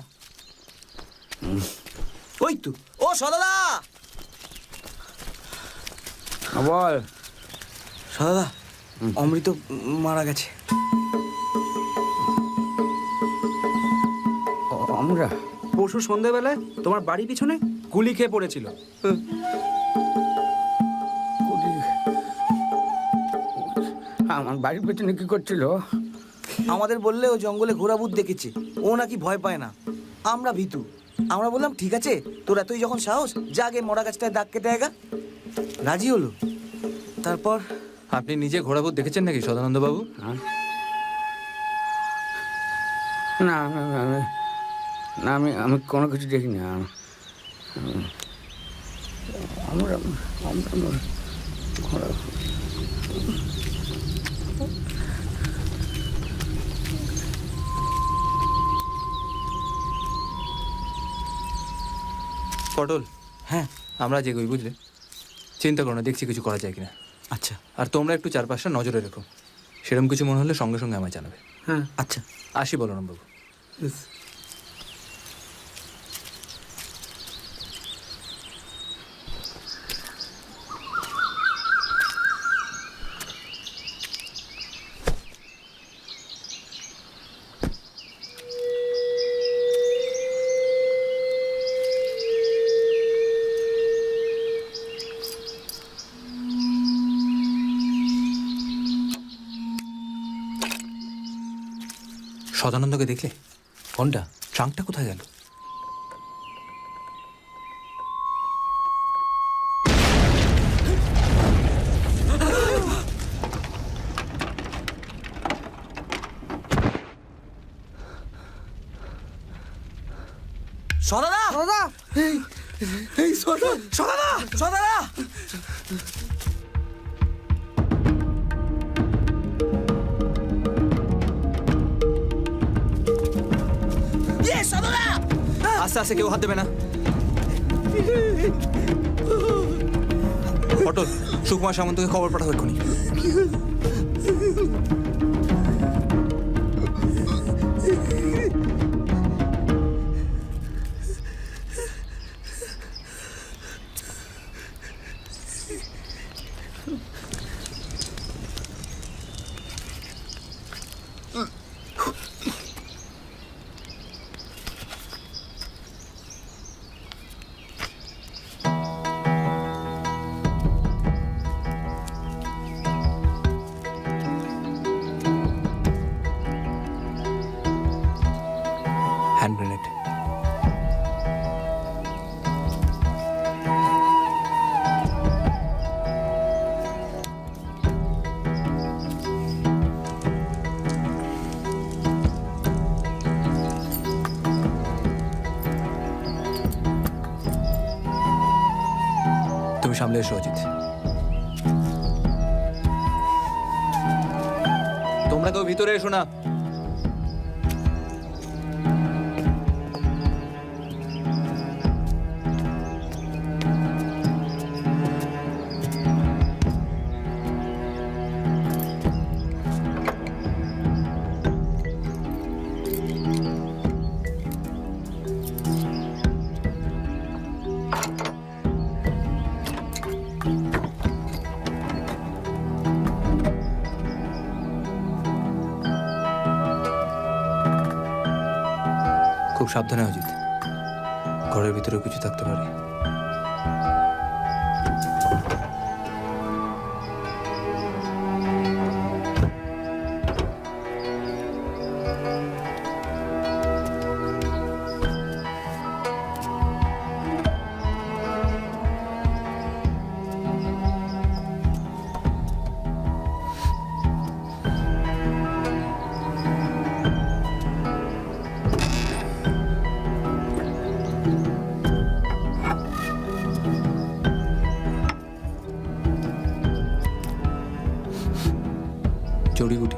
ওই তো। ও সদাদা, বল। সদাদা, অমৃত মারা গেছে। আমরা পরশু সন্ধ্যাবেলায় তোমার বাড়ির পিছনে গুলি খেয়ে পড়েছিল। আমার বাড়ির পেছনে কি করছিল? আমাদের বললে ও জঙ্গলে ঘোড়া ভূত দেখেছে, ও নাকি ভয় পায় না, আমরা ভীতু। আমরা বললাম ঠিক আছে, তোর এতই যখন সাহস, যা আগে মরা গাছটায় দাগ কেটে আগা। রাজি হলো। তারপর আপনি নিজে ঘোড়াভূত দেখেছেন নাকি সদানন্দ বাবু? না না, আমি কোনো কিছু দেখি না। আমরা ঘোড়া পটল, হ্যাঁ আমরা যেগোই, বুঝলে? চিন্তা করো না, দেখছি কিছু করা যায় কিনা। আচ্ছা। আর তোমরা একটু চারপাশটা নজরে রেখো, সেরকম কিছু মনে হলে সঙ্গে সঙ্গে আমায় জানাবে। হ্যাঁ আচ্ছা, আসি বলরাম বাবু। সদানন্দকে দেখলে? কোনটা? ট্রাঙ্কটা কোথায় গেল? সদাদা, সদাদা, এই সদাদা, সদাদা, সদাদা। আস্তে আস্তে, কেউ হাত দেবে না। পটল, সুকুমার সামন্তকে খবর পাঠাও এক্ষুনি। Hand grenade. তুমি সামলে এসো অজিত। তোমরা কেউ ভিতরে এসো না। খুব সাবধানে অজিত, ঘরের ভিতরেও কিছু থাকতে পারে। জড়িবুটি।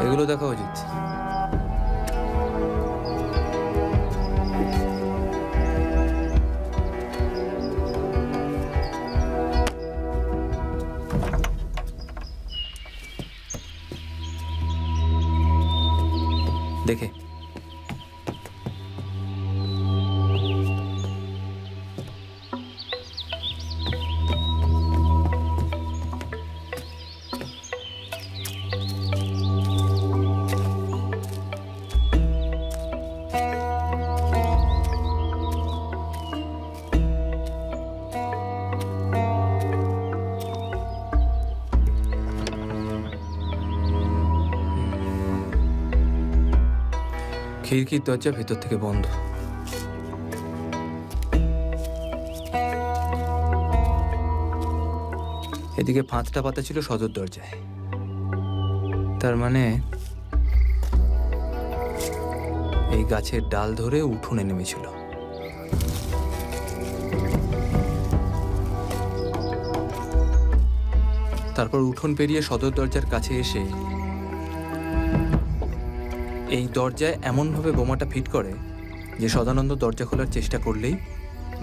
এগুলো দেখা উচিত। দেখে খিড়কির দরজা ভেতর থেকে বন্ধ। এদিকে ফাঁদটা পাতা ছিল সদর দরজায়, তার মানে এই গাছের ডাল ধরে উঠোনে নেমেছিল। তারপর উঠোন পেরিয়ে সদর দরজার কাছে এসে এই দরজায় এমনভাবে বোমাটা ফিট করে যে সদানন্দ দরজা খোলার চেষ্টা করলেই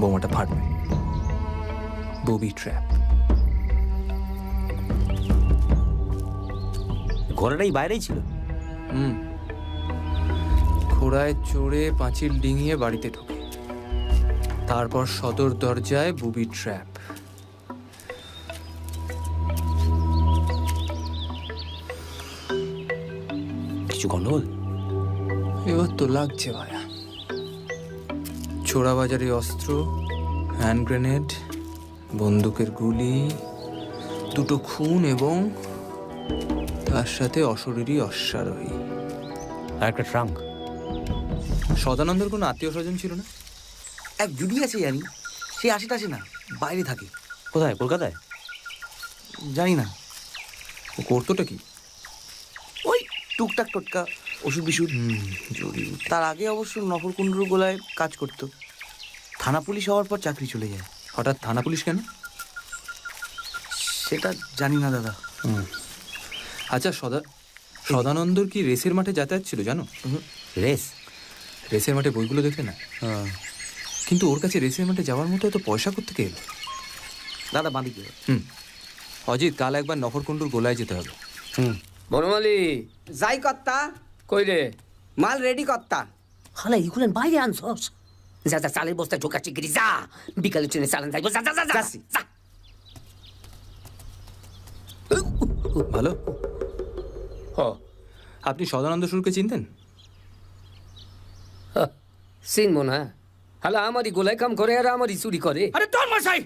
বোমাটা ফাটবে। বুবি ট্র্যাপ। ঘোড়াটাই বাইরেই ছিল। ঘোড়ায় চড়ে পাঁচিল ডিঙিয়ে বাড়িতে ঢোকে, তারপর সদর দরজায় বুবি ট্র্যাপ। কিছু গন্ডগোল এবার তো লাগছে ভায়া। ছোড়াবাজারি অস্ত্র, হ্যান্ড গ্রেনেড, বন্দুকের গুলি, দুটো খুন এবং তার সাথে অশরীরী অশ্বারোহী আর একটা ট্রাঙ্ক। সদানন্দের কোনো আত্মীয় স্বজন ছিল না? এক জুডি আছে জানি, সে আসে না, বাইরে থাকে। কোথায়? কলকাতায়? জানি না। ও করতোটা কি? ওই টুকটাক টোটকা ওষুধ বিশুধ। তার আগে অবশ্য নফরকুণ্ডুর গোলায় কাজ করতো। থানা পুলিশ হওয়ার পর চাকরি চলে যায়। হঠাৎ থানা পুলিশ কেন? সেটা জানি না দাদা। আচ্ছা, সদানন্দর কি রেসের মাঠে যাতায়াত ছিল জানো? রেসের মাঠে বইগুলো দেখলে না? কিন্তু ওর কাছে রেসের মাঠে যাওয়ার মতো এত পয়সা কোত্থেকে এলো? দাদা বাঁধি কে? অজিত, কাল একবার নফরকুণ্ডুর গোলায় যেতে হবে। বনমালী যাই কর্তা। কই রে? মাল রেডি কর্তা। হালা ইগুলেন বাইরে আনছস? যা যা, চালের বস্তায় ঢোকা চিংড়ি যা, বিকালে ট্রেনে চালান যাইব, যা যা যা যা। ভালো। আপনি সদানন্দ সুরকে চিনতেন? চিনবো না? হালা আমারই গোলায় কাম করে আর আমারই চুরি করে। আরে তোর মশাই,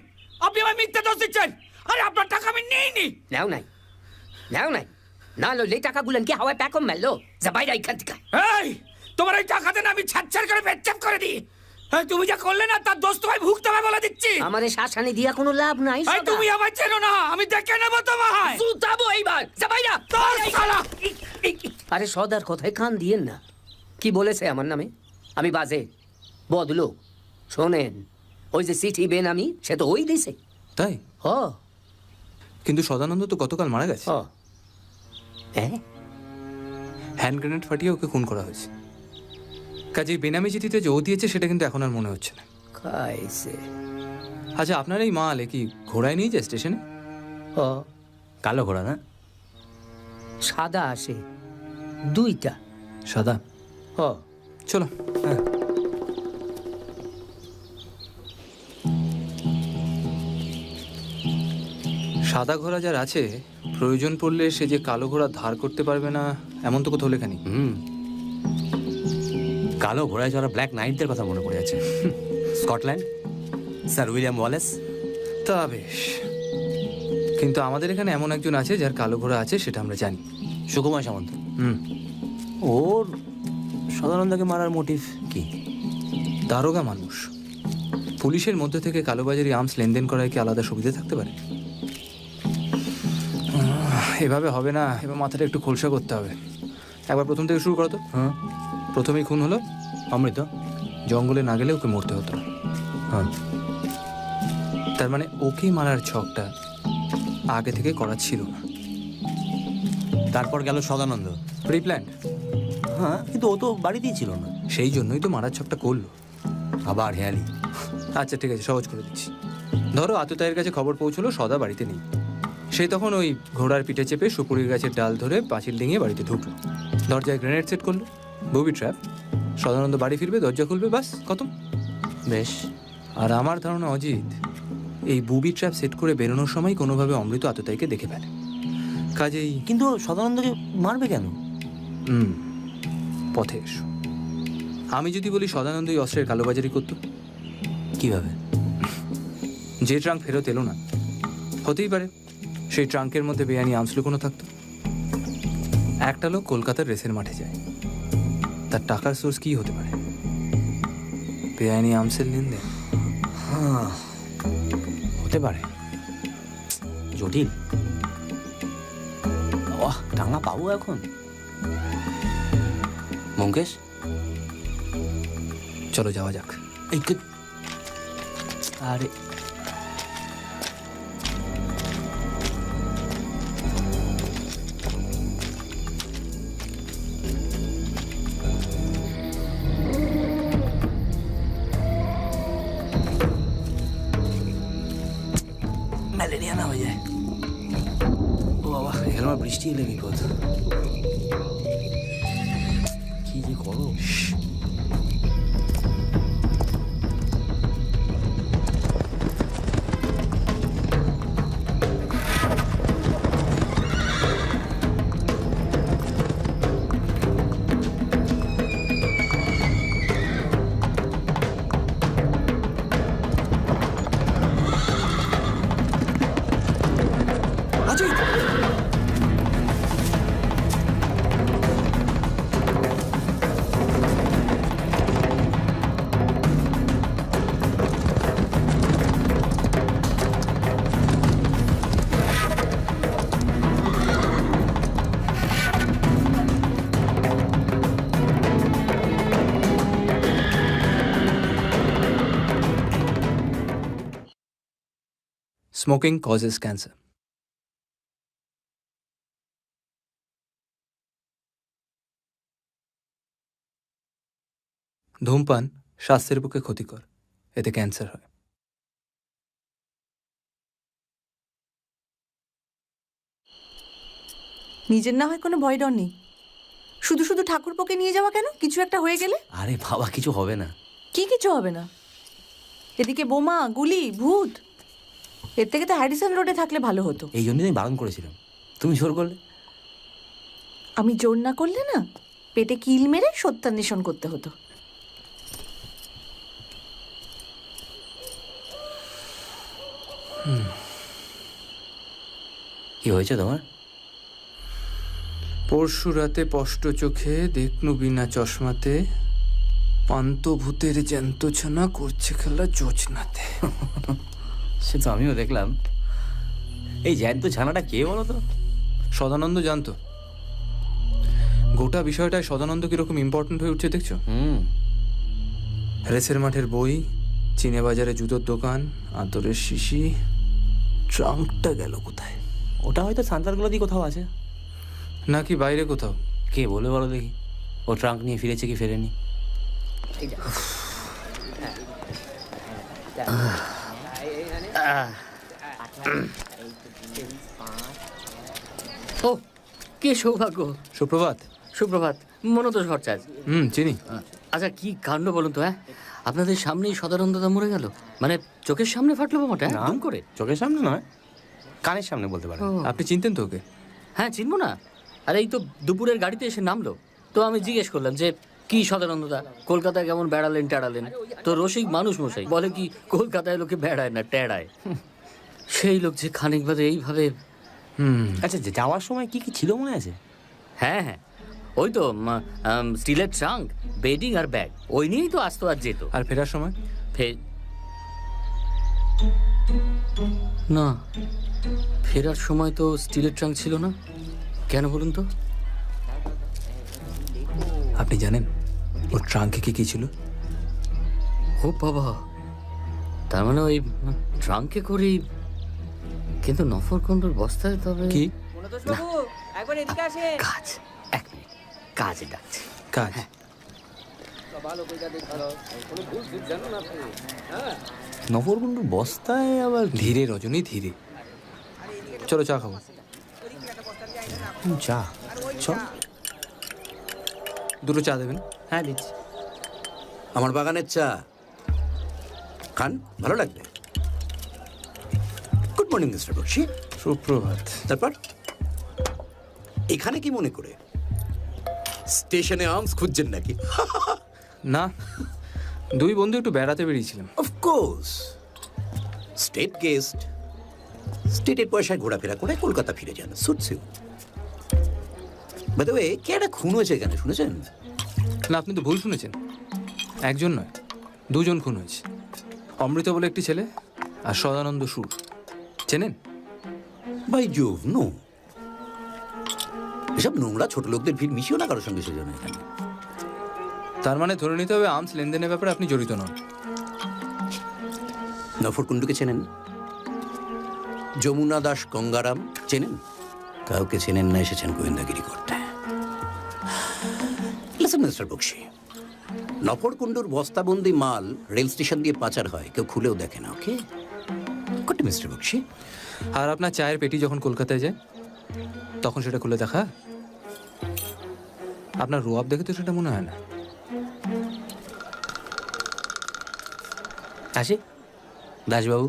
আপনি আমার মিথ্যা দোষ দিচ্ছেন। আরে আপনার টাকা আমি নেইনি। নাও নাই, নাও নাই, না লইলে টাকাগুলো কি হাওয়ায় প্যাকম মেললো? যা বাইরে এখান থেকে। এই, তোমার এই টাকা দেন, আমি ছাড়ছাড় করে পেচ্ছাপ করে দিই। তুমি যা করলে না তার দোষ তোমায় ভুগতে হবে বলে দিচ্ছি। আমারে শাসানি দিয়া কোনো লাভ নাই। তুমি আমার চেনো না, আমি দেখে নেবো তোমায়। জুতাবো এইবার, যা বাইরে। আরে সদার কথায় কান দিয়েন না। কি বলেছে আমার নামে? আমি বাজে বদলো। শোনেন, ওই যে চিঠি বেনামি, সে তো ওই দিছে। তাই? কিন্তু সদানন্দ তো গতকাল মারা গেছে। হ্যান্ড গ্রেনেড ফাটিয়ে ওকে খুন করা হয়েছে। কাজেই বেনামি চিঠিতে যে ও দিয়েছে সেটা কিন্তু এখন আর মনে হচ্ছে না। আচ্ছা, আপনার এই মাল কি ঘোড়ায় নিয়ে যায় স্টেশনে? কালো ঘোড়া না? সাদা আসে দুইটা। সাদা? চলো। সাদা ঘোড়া যার আছে, প্রয়োজন পড়লে সে যে কালো ঘোড়া ধার করতে পারবে না এমন তো কোথাও লেখা নেই। কালো ঘোড়ায় যারা ব্ল্যাক নাইটদের কথা মনে পড়ে আছে। Scotland, sir William Wallace. তা বেশ, কিন্তু আমাদের এখানে এমন একজন আছে যার কালো ঘোড়া আছে, সেটা আমরা জানি। সুকুমার সামন্ত। ওর সদানন্দকে মারার মোটিভ কি? দারোগা মানুষ, পুলিশের মধ্যে থেকে কালোবাজারি আর্মস লেনদেন করায় কি আলাদা সুবিধা থাকতে পারে? এভাবে হবে না, এবার মাথাটা একটু খোলসা করতে হবে। একবার প্রথম থেকে শুরু করো তো। হ্যাঁ, প্রথমেই খুন হলো অমৃত, জঙ্গলে না গেলে ওকে মরতে হতো। হ্যাঁ, তার মানে ওকে মারার ছকটা আগে থেকে করা ছিল না। তারপর গেল সদানন্দ, প্রি প্ল্যান্ড। হ্যাঁ, কিন্তু ও তো বাড়িতেই ছিল না, সেই জন্যই তো মারার ছকটা করলো। আবার হেয়ালি। আচ্ছা ঠিক আছে, সহজ করে দিচ্ছি। ধরো আততায়ের কাছে খবর পৌঁছলো সদা বাড়িতে নেই। সেই তখন ওই ঘোড়ার পিঠে চেপে সুপুরির গাছের ডাল ধরে পাঁচিল ডিঙিয়ে বাড়িতে ঢুকলো, দরজায় গ্রেনেড সেট করলো, বুবি ট্র্যাপ। সদানন্দ বাড়ি ফিরবে, দরজা খুলবে, বাস খতম। বেশ। আর আমার ধারণা অজিত এই বুবি ট্র্যাপ সেট করে বেরোনোর সময় কোনোভাবে অমৃত আততায়ীকে দেখে ফেলে। কাজেই কিন্তু সদানন্দকে মারবে কেন? পথে এসো। আমি যদি বলি সদানন্দ এই অস্ত্রের কালোবাজারি করতো। কিভাবে? যে ট্রাঙ্ক ফেরত এলো না, হতেই পারে সেই ট্রাঙ্কের মধ্যে বেআইনি আর্মস লুকোনো থাকতো। একটা লোক কলকাতার রেসের মাঠে যায়, তার টাকার সোর্স কি হতে পারে? বেআইনি আর্মসের লেনদেন। হ্যাঁ, হতে পারে। জটিল। টাঙা পাবো এখন? মঙ্কেশ, চলো যাওয়া যাক। আরে ম্যালেরিয়া না হয়ে যায়। ও বাবা, এখানে আমার বৃষ্টি এলে বিপদ। কি যে করো। Smoking causes cancer. ধূমপান স্বাস্থ্যের পক্ষে ক্ষতিকর, এতে ক্যান্সার হয়। নিজের না হয় কোনো ভয় ডর নেই, শুধু শুধু ঠাকুরপোকে নিয়ে যাওয়া কেন? কিছু একটা হয়ে গেলে? আরে বাবা, কিছু হবে না। কি কিছু হবে না? এদিকে বোমা, গুলি, ভূত। এর থেকে তো হ্যারিসন রোডে থাকলে ভালো হতো। এই জন্যই আমি বারণ করেছিলাম, তুমি জোর করলে। আমি জোর না করলে না, পেটে কিল মেরে সত্যান্বেষণ করতে হতো। কি হয়েছে তোমার? পরশু রাতে স্পষ্ট চোখে দেখনু বিনা চশমাতে, পান্তভূতের জ্যান্ত ছানা করছে খেলা জোছনাতে। সে তো আমিও দেখলাম। এই জ্যান্ত ছানাটা কে বলো তো? সদানন্দ জানতো। গোটা বিষয়টায় সদানন্দ কিরকম ইম্পর্টেন্ট হয়ে উঠছে দেখছো? রেসের মাঠের বই, চিনে বাজারে জুতোর দোকান, আতরের শিশি, ট্রাঙ্কটা গেল কোথায়? ওটা হয়তো সান্তালগুলো দিয়ে কোথাও আছে, নাকি বাইরে কোথাও। কে বলে বলো দেখি, ও ট্রাঙ্ক নিয়ে ফিরেছে কি ফেরেনি? ও কি সৌভাগ্য। সুপ্রভাত। সুপ্রভাত। মনোতোষ ভট্টাচার্য। চিনি। আচ্ছা কি কাণ্ড বলুন তো। হ্যাঁ, আপনাদের সামনেই সদানন্দদা মরে গেল, মানে চোখের সামনে ফাটলো বোমাটা। দুম করে। চোখের সামনে নয়, কানের সামনে বলতে পারেন। আপনি চিনতেন তো ওকে? হ্যাঁ চিনবো না। আর এই তো দুপুরের গাড়িতে এসে নামলো, তো আমি জিজ্ঞেস করলাম যে কি সদানন্দদা কলকাতায় কেমন বেড়ালেন টেড়ালেন? তো রসিক মানুষ মশাই বলে কি, কলকাতায় লোকে বেড়ায় না, টেড়ায়। সেই লোক যে খানিক বাদে এইভাবে। আচ্ছা, যাওয়ার সময় কি কি ছিল মনে আছে? হ্যাঁ হ্যাঁ, ওই তো স্টিলের ট্রাঙ্ক, বেডিং আর ব্যাগ, ওই নিয়েই তো আসতো আর যেত। আর ফেরার সময় না, ফেরার সময় তো স্টিলের ট্রাঙ্ক ছিল না, কেন বলুন তো? আপনি জানেন ওর ট্রাঙ্কে কি কি ছিল? ও বাবা, তার মানে ওই ট্রাঙ্কে করেই, কিন্তু নফরকুণ্ডুর বস্তায় তবে কি একবার এদিকে আসেন। কাজ, এক মিনিট, কাজে ডাকছে। কাজ? নফরকুণ্ডুর বস্তায় আবার? ধীরে রজনী, ধীরে। চলো চা খাবো। চা? চল। দুটো চা দেবেন? হ্যাঁ দিচ্ছি। আমার বাগানের চা খান, ভালো লাগবে। Good morning mister Bakshi. সুপ্রভাত। তারপর এখানে কি মনে করে? স্টেশনে আর্মস খুঁজছেন নাকি? না, দুই বন্ধু একটু বেড়াতে বেরিয়েছিলাম। অফকোর্স, স্টেট গেস্ট, স্টেটের পয়সায় ঘোরাফেরা করে কলকাতা ফিরে যান। Suits you. By the way, কে একটা খুন হয়েছে এখানে, শুনেছেন? না, আপনি তো ভুল শুনেছেন। একজন নয়, দুজন খুন হয়েছে। অমৃত বলে একটি ছেলে আর সদানন্দ সুর। চেনেন? By Jove, no. এসব নোংরা ছোট লোকদের ভিড় মিশিও না কারোর সঙ্গে সেজন্য এখানে। তার মানে ধরে নিতে হবে আর্মস লেনদেনের ব্যাপারে আপনি জড়িত নন। নফরকুণ্ডুকে চেনেন? যমুনা দাস গঙ্গারাম চেনেন? কাউকে চেনেন না, এসেছেন গোয়েন্দাগিরি করতে। লিসেন মিস্টার বক্সি, নফরকুণ্ডুর বস্তাবন্দি মাল রেল স্টেশন দিয়ে পাচার হয়, কেউ খুলেও দেখে না। Okay good mister Bakshi. আর আপনার চায়ের পেটি যখন কলকাতায় যায় তখন সেটা খুলে দেখা? আপনার রোয়াব দেখে তো সেটা মনে হয় না। আসি দাসবাবু।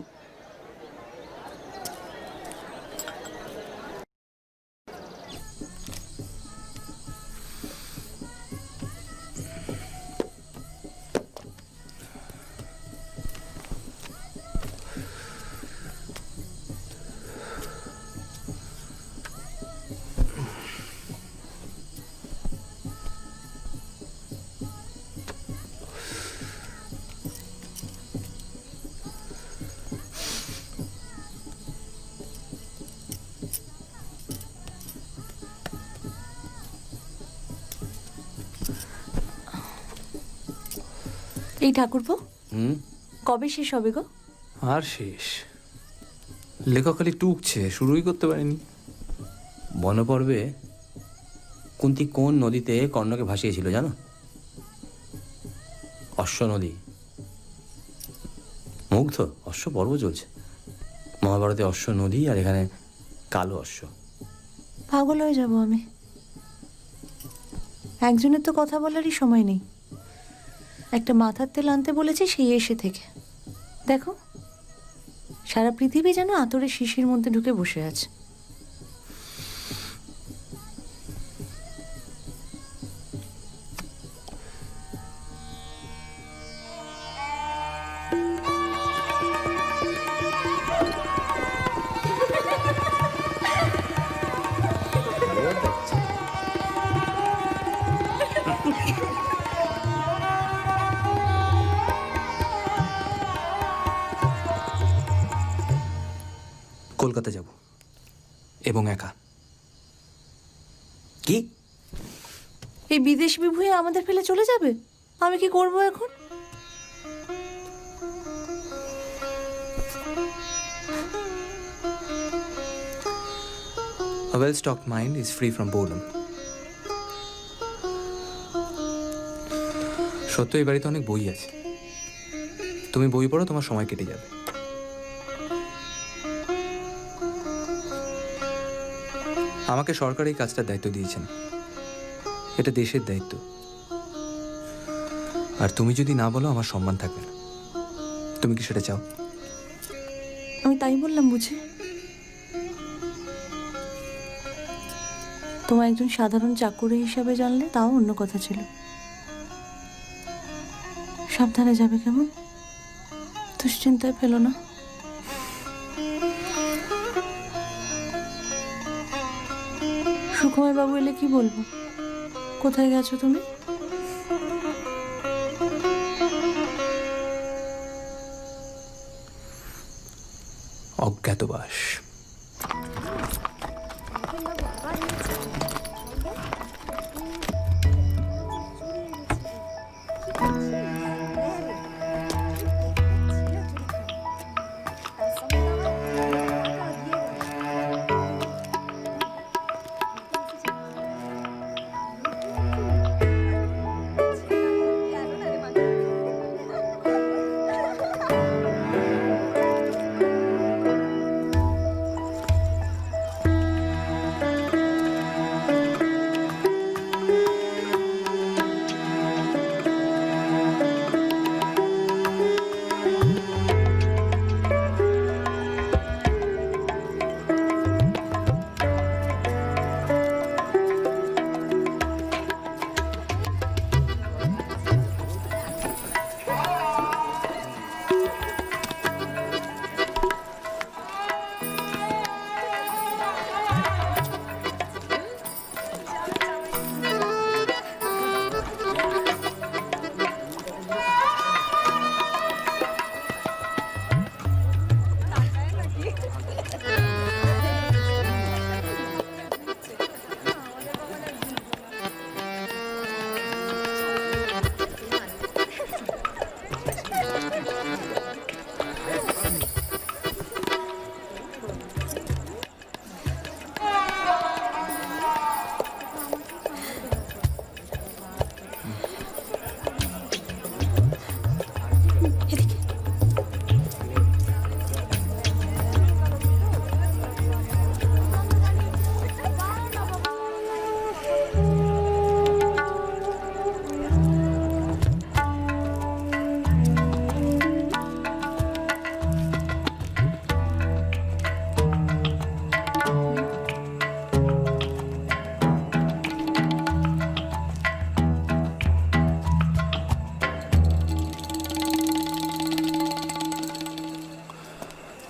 এই ঠাকুরপো, কবে শেষ হবে গো? আর শেষ? লেখক খালি টুকছে, শুরুই করতে পারেনি। বনপর্বে কুন্তি কোন নদীতে কর্ণকে ভাসিয়েছিল জানো? অশ্ব নদী। মুগ্ধ, অশ্ব পর্ব চলছে। মহাভারতে অশ্ব নদী, আর এখানে কালো অশ্ব। পাগল হয়ে যাব আমি। একজনের তো কথা বলারই সময় নেই। একটা মাথার তেল আনতে বলেছি, সেই এসে থেকে দেখো সারা পৃথিবী যেন আতরের শিশির মধ্যে ঢুকে বসে আছে। কলকাতা যাব, এবং একা। কি এই বিদেশ বিভুঁয়ে আমাদের ফেলে চলে যাবে? আমি কি করব এখন? A well-stocked mind is free from boredom. সত্য, এই বাড়িতে অনেক বই আছে। তুমি বই পড়ো, তোমার সময় কেটে যাবে। আমাকে সরকার এই কাজটার দায়িত্ব দিয়েছেন। এটা দেশের দায়িত্ব। আর তুমি যদি না বলো, আমার সম্মান থাকবে না। তুমি কি সেটা চাও? আমি তাই বললাম বুঝি? তোমার একজন সাধারণ চাকরি হিসাবে জানলে তাও অন্য কথা ছিল। সাবধানে যাবে কেমন? দুশ্চিন্তায় ফেলো না। সুকুমার বাবু এলে কি বলবো? কোথায় গেছো তুমি? অজ্ঞাতবাস।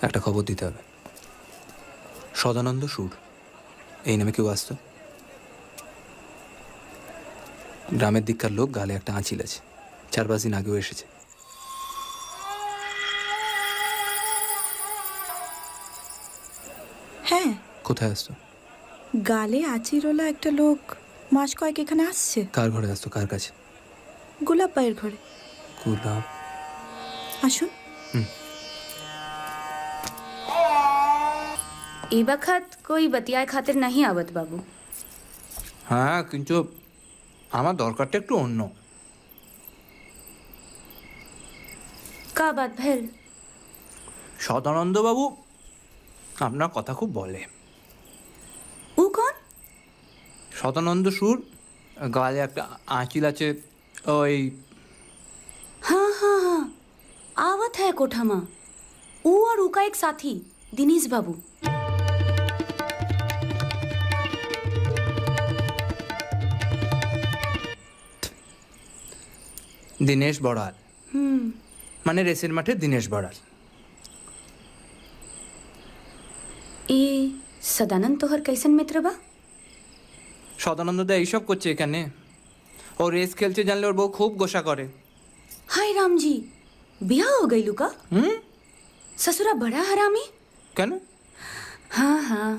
একটা খবর দিতে হবে। সদানন্দ সুর এই নামে কেউ আসতো? গ্রামের দিককার লোক, গালে একটা আঁচিল আছে, 4-5 দিন আগেও এসেছে। হ্যাঁ, কোথায় আসতো? গালে আচিরওয়ালা একটা লোক মাস কয়েক এখানে আসছে। কার ঘরে আসতো? কার কাছে? গোলাপ ভাইয়ের ঘরে। গোলাপ? আসুন। ए वक्त कोई बतियाए खातिर नहीं आवत बाबू। হ্যাঁ, কিন্তু আমার দরকারটা একটু অন্য। का बात भेल? সদানন্দ বাবু আপনার কথা খুব বলে। ও কোন? সদানন্দ সুর, গালে একটা আঁচিল আছে, ওই। हाँ हाँ हाँ, आवत है कोठामा। ऊ और ऊ का एक साथी दिनेश बाबू। দীনেশ বড়াল, মানে রেসের মাঠে দীনেশ বড়াল। ए सदानंद तोहर कैसन मित्र बा? সদানন্দ দা এইসব করছে এখানে। ও রেস খেলছে জানলে ওর বউ খুব গোসা করে। हाय राम जी, बिया हो गई लुका? ससुरा बड़ा हरामी। কেন? हाँ हाँ,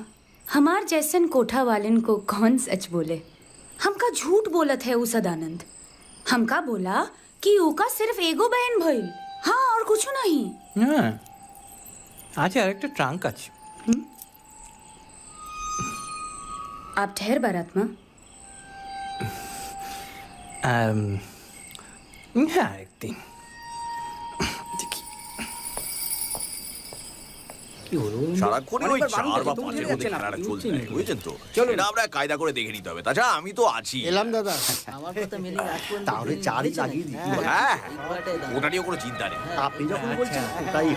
हमार जैसन कोठा वालन को कौन सच बोले। हमका झूठ बोलत है ऊ सदानंद। हमका बोला कि ऊका सिर्फ एगो बहन भइल, हाँ और कुछ नहीं। হ্যাঁ, আছে আর একটা ট্রাঙ্ক আছে। आप ठहर बारात माँ। হ্যাঁ, একদিন। সারাক্ষণই ওই 4 বা 5 এর মধ্যে খেলাটা চলছে, বুঝছেন তো? এটা আমরা কায়দা করে দেখে নিতে হবে। তাছাড়া আমি তো আছি। এলাম দাদা। আমার কথা মেনে রাখবেন তাহলে 4ই লাগিয়ে দিই। হ্যাঁ, ওটা নিয়ে কোনো চিন্তা নেই। আপনি যখন বলছেন তাই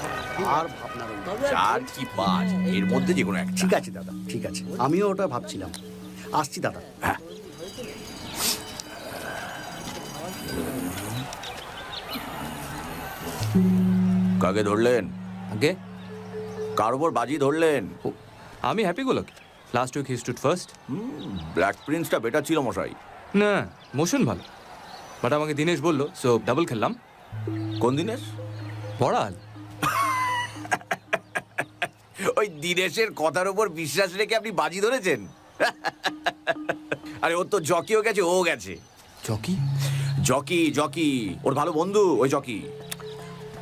আর ভাবনা নেই। 4 কি 5 এর মধ্যে যে কোনো একটা। ঠিক আছে দাদা, ঠিক আছে, আমিও ওটা ভাবছিলাম। আসছি দাদা। হ্যাঁ, কাকে ধরলেন? আগে কার উপর বাজি ধরলেন? আমি happy Golak. Last week he stood first. Black প্রিন্সটা বেটার ছিল মশাই। না, মোশন ভালো, বাট আমাকে দিনেশ বললো, সো ডাবল খেললাম। কোন দিনেশ? বড়াল। ওই দিনেশের কথার উপর বিশ্বাস রেখে আপনি বাজি ধরেছেন? আরে ওর তো জকিও গেছে, ও গেছে। জকি? জকি জকি ওর ভালো বন্ধু, ওই জকি।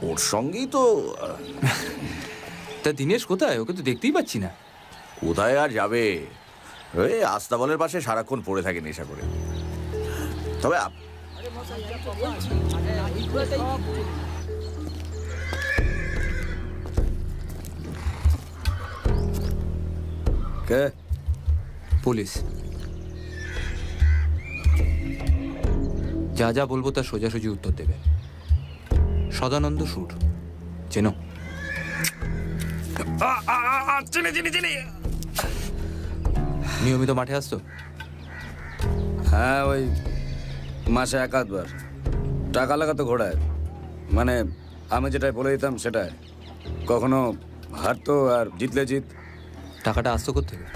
ওর সঙ্গেই তো। তা দিনেশ কোথায়? ওকে তো দেখতেই পাচ্ছি না। কোথায় আর যাবে? ওই আস্তাবলের পাশে সারাক্ষণ পড়ে থাকে নেশা করে। তবে কে? পুলিশ। যা যা বলবো তার সোজাসুজি উত্তর দেবে। সদানন্দ সুর চেনো? নিয়মিত মাঠে আসতো? হ্যাঁ, ওই মাসে 1-8 বার। টাকা লাগাতো ঘোড়ায়, মানে আমি যেটাই বলে দিতাম সেটাই। কখনো হারতো আর জিতলে জিত। টাকাটা আসতো কোত্থেকে?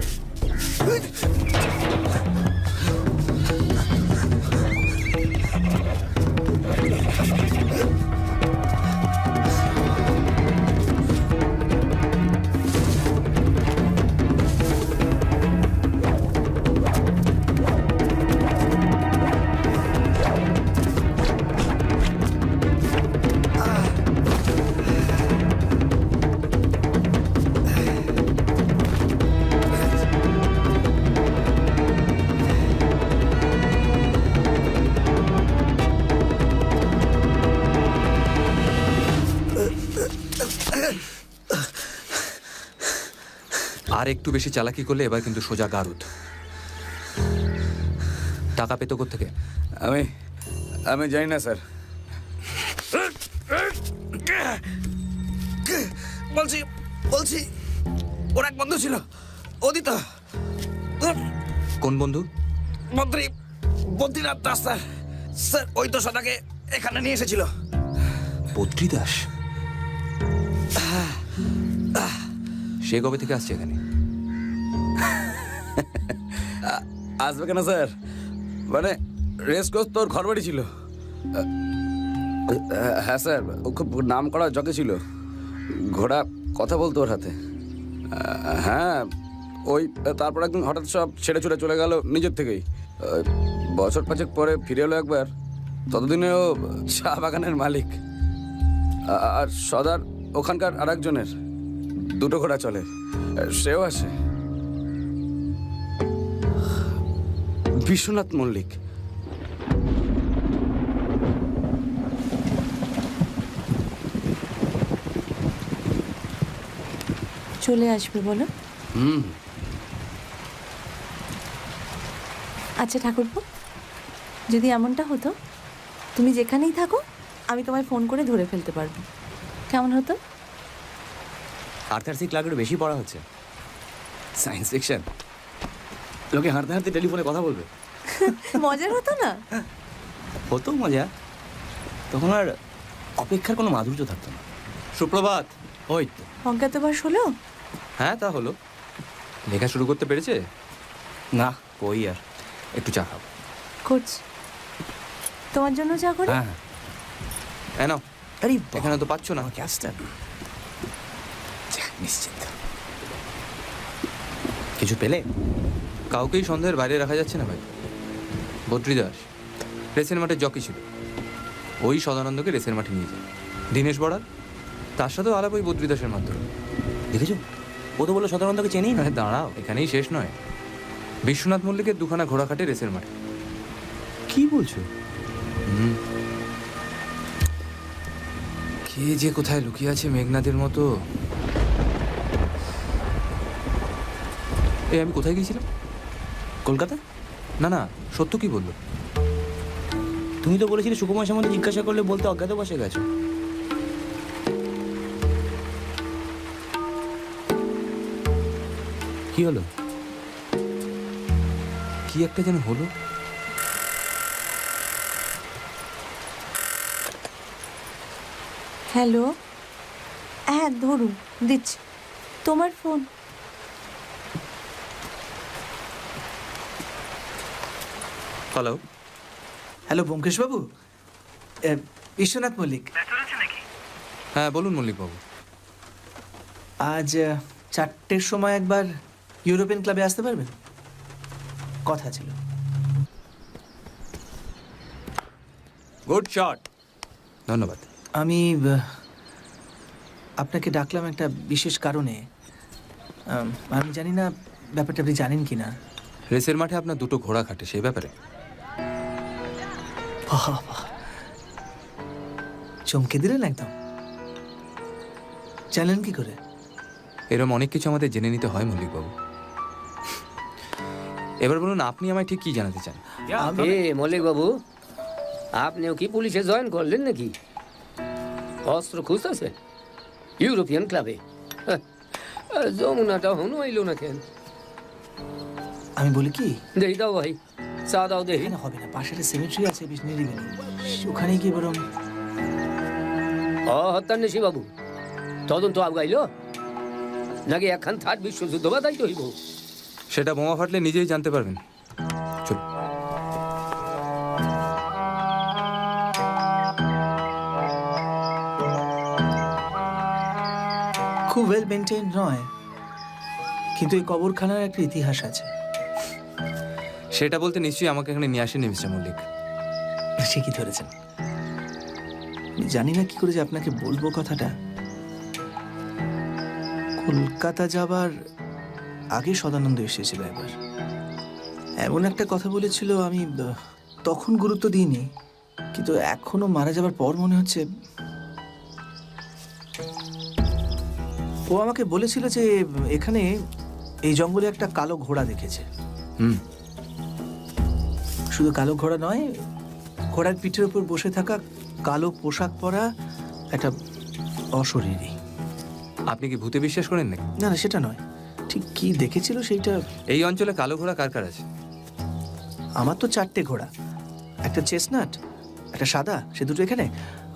আর একটু বেশি চালাকি করলে এবার কিন্তু সোজা গারুদ। টাকা পেতো কোত্থেকে? আমি জানি না স্যার। বলছি ওর এক বন্ধু ছিল, ও দিত। কোন বন্ধু? বদ্রীনাথ দাস স্যার। স্যার ওই তো সদাকে এখানে নিয়ে এসেছিল। বদ্রী দাস? সে কবে থেকে আসছে এখানে? আসবে কেন স্যার, মানে রেস কোর্স তোর ঘরবাড়ি ছিল। হ্যাঁ স্যার, ও খুব নাম করা জকে ছিল, ঘোড়া কথা বলতো ওর হাতে। হ্যাঁ ওই তারপর একদিন হঠাৎ সব ছেড়ে ছুড়ে চলে গেল নিজের থেকেই। বছর 5 পরে ফিরে এলো একবার, ততদিনে ও চা বাগানের মালিক। আর সদার ওখানকার আর একজনের 2টো ঘোড়া চলে, সেও আসে। বিশ্বনাথ মল্লিক। চলে আসবে বলো। আচ্ছা ঠাকুরপো, যদি এমনটা হতো তুমি যেখানেই থাকো আমি তোমায় ফোন করে ধরে ফেলতে পারবো, কেমন হতো? আর্থার সি ক্লার্কের বেশি পড়া হচ্ছে, সায়েন্স ফিকশন, লোকে হাঁটতে হাঁটতে টেলিফোনে কথা বলবে। মজার হতো না? হতো মজা, তখন আর অপেক্ষার কোনো মাধুর্য থাকতো না। সুপ্রভাত। ওই তো অজ্ঞাতবাস হলো? হ্যাঁ তা হলো। লেখা শুরু করতে পেরেছে? না, কই আর। একটু চা খাও। করছি, তোমার জন্য চা করি। হ্যাঁ নাও। আরে এখানে তো পাচ্ছ না। ক্যাস্টার নিশ্চিত কিছু পেলে? কাউকেই সন্দেহের বাইরে রাখা যাচ্ছে না ভাই। বদ্রীদাস রেসের মাঠে জকি ছিল, ওই সদানন্দকে রেসের মাঠে নিয়ে যায়। দীনেশ বড়াল, তার সাথেও আলাপ ওই বদ্রীদাসের মাধ্যমে। দেখেছো, ও তো বললো সদানন্দকে চেনি না। দাঁড়াও, এখানেই শেষ নয়। বিশ্বনাথ মল্লিকের 2খানা ঘোড়া খাটে রেসের মাঠে। কি বলছো? কে যে কোথায় লুকিয়ে আছে মেঘনাদের মতো। এই আমি কোথায় গিয়েছিলাম? কলকাতা? না না, সত্য কি বললো? তুমি তো বলেছিলে সুকুমার সম্বন্ধে জিজ্ঞাসা করলে বলতে অজ্ঞাতবাসে গেছো। কি হলো? কি একটা যেন হলো। হ্যালো, হ্যাঁ ধরুন, দিচ্ছি। তোমার ফোন। হ্যালো। হ্যালো ব্যোমকেশবাবু, বিশ্বনাথ মল্লিক। হ্যাঁ বলুন মল্লিকবাবু। আজ 4টের সময় একবার ইউরোপিয়ান ক্লাবে আসতে পারবেন? কথা ছিল। গুড শট, ধন্যবাদ। আমি আপনাকে ডাকলাম একটা বিশেষ কারণে। আমি জানি না ব্যাপারটা আপনি জানেন কি না। রেসের মাঠে আপনার 2টো ঘোড়া খাটে, সেই ব্যাপারে? চমকে দিলেন একদম। জানলেন কি করে? এরকম অনেক কিছু আমাদের জেনে নিতে হয় মল্লিকবাবু। এবার বলুন আপনি আমায় ঠিক কি জানাতে চান? মল্লিক বাবু, আপনিও কি পুলিশে জয়েন করলেন নাকি? অস্ত্র খুঁজতেছে ইউরোপিয়ান ক্লাবে? যমুনাটা হনু আইলো না কেন? আমি বলি কি, দেই দাও ভাই, চা দাও। দেখি না, হবে না, পাশে একটা সিমেট্রি আছে বেশ নিরিবিলি, ওখানে গিয়ে বরং। হত্যান্বেষী বাবু, তদন্ত আগাইল নাকি একখান থার্ড বিশ্বযুদ্ধ বাধাইতে হইব? সেটা বোমা ফাটলে নিজেই জানতে পারবেন। চল। খুব ওয়েল মেনটেন নয়, কিন্তু এই কবরখানার একটা ইতিহাস আছে। সেটা বলতে নিশ্চয়ই আমাকে এখানে নিয়ে আসেনি মিস্টার মল্লিক। ঠিকই ধরেছেন। জানি না কি করে যে আপনাকে বলবো কথাটা। কলকাতা যাবার আগে সদানন্দ এসেছিল একবার, এমন একটা কথা বলেছিল, আমি তখন গুরুত্ব দিইনি, কিন্তু এখনো মারা যাবার পর মনে হচ্ছে। ও আমাকে বলেছিল যে এখানে এই জঙ্গলে একটা কালো ঘোড়া দেখেছে। শুধু কালো ঘোড়া নয়, ঘোড়ার পিঠের উপর বসে থাকা কালো পোশাক পরা একটা অশরীরী। আপনি কি ভূতে বিশ্বাস করেন নাকি? না না, সেটা নয়, ঠিক কি দেখেছিল সেইটা। এই অঞ্চলে কালো ঘোড়া কার কার আছে? আমার তো 4টে ঘোড়া, একটা চেস্টনাট, একটা সাদা, সে দুটো এখানে,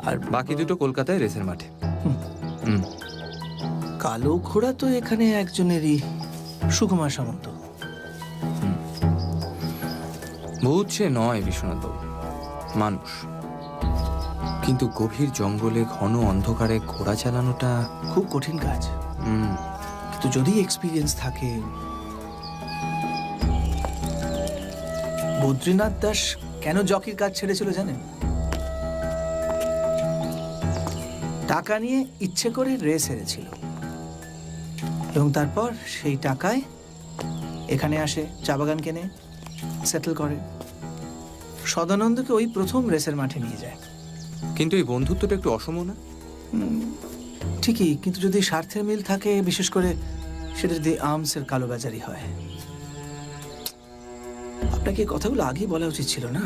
আর বাকি 2টো কলকাতায় রেসের মাঠে। কালো ঘোড়া তো এখানে একজনেরই, সুকুমার সামন্ত। ভূত সে নয় বিশ্বনাথবাবু, মানুষ। কিন্তু গভীর জঙ্গলে ঘন অন্ধকারে ঘোড়া চালানোটা খুব কঠিন কাজ। কিন্তু যদি এক্সপিরিয়েন্স থাকে। বদ্রীনাথ দাস কেন জকির কাজ ছেড়েছিল জানেন? টাকা নিয়ে ইচ্ছে করে রেস হেরেছিল এবং তারপর সেই টাকায় এখানে আসে, চা বাগান কেনে, সেটেল করে। সদানন্দকে ওই প্রথম রেসের মাঠে নিয়ে যায়। কিন্তু এই বন্ধুত্বটা একটু অসম না? ঠিকই, কিন্তু যদি স্বার্থের মিল থাকে, বিশেষ করে সেটা যদি আর্মসের কালোবাজারি হয়। আপনাকে এই কথাগুলো আগেই বলা উচিত ছিল না।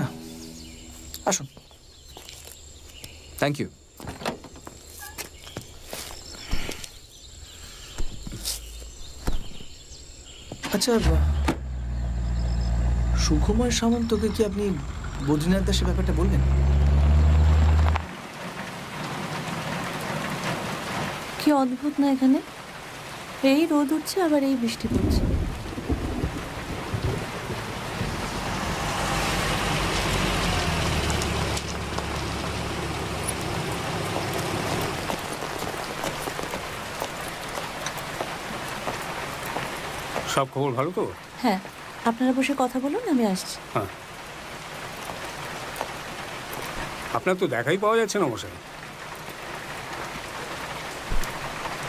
আসুন। Thank you. আচ্ছা, সুকুমার সামন্তকে কি আপনি বদ্রীনাথ দাসের ব্যাপারটা বলবেন? কি অদ্ভুত না এখানে, এই রোদ উঠছে আবার এই বৃষ্টি পড়ছে। সব খবর ভালো তো? হ্যাঁ, আপনারা বসে কথা বলুন, আমি আসছি। হ্যাঁ, আপনার তো দেখাই পাওয়া যাচ্ছে না মশাই।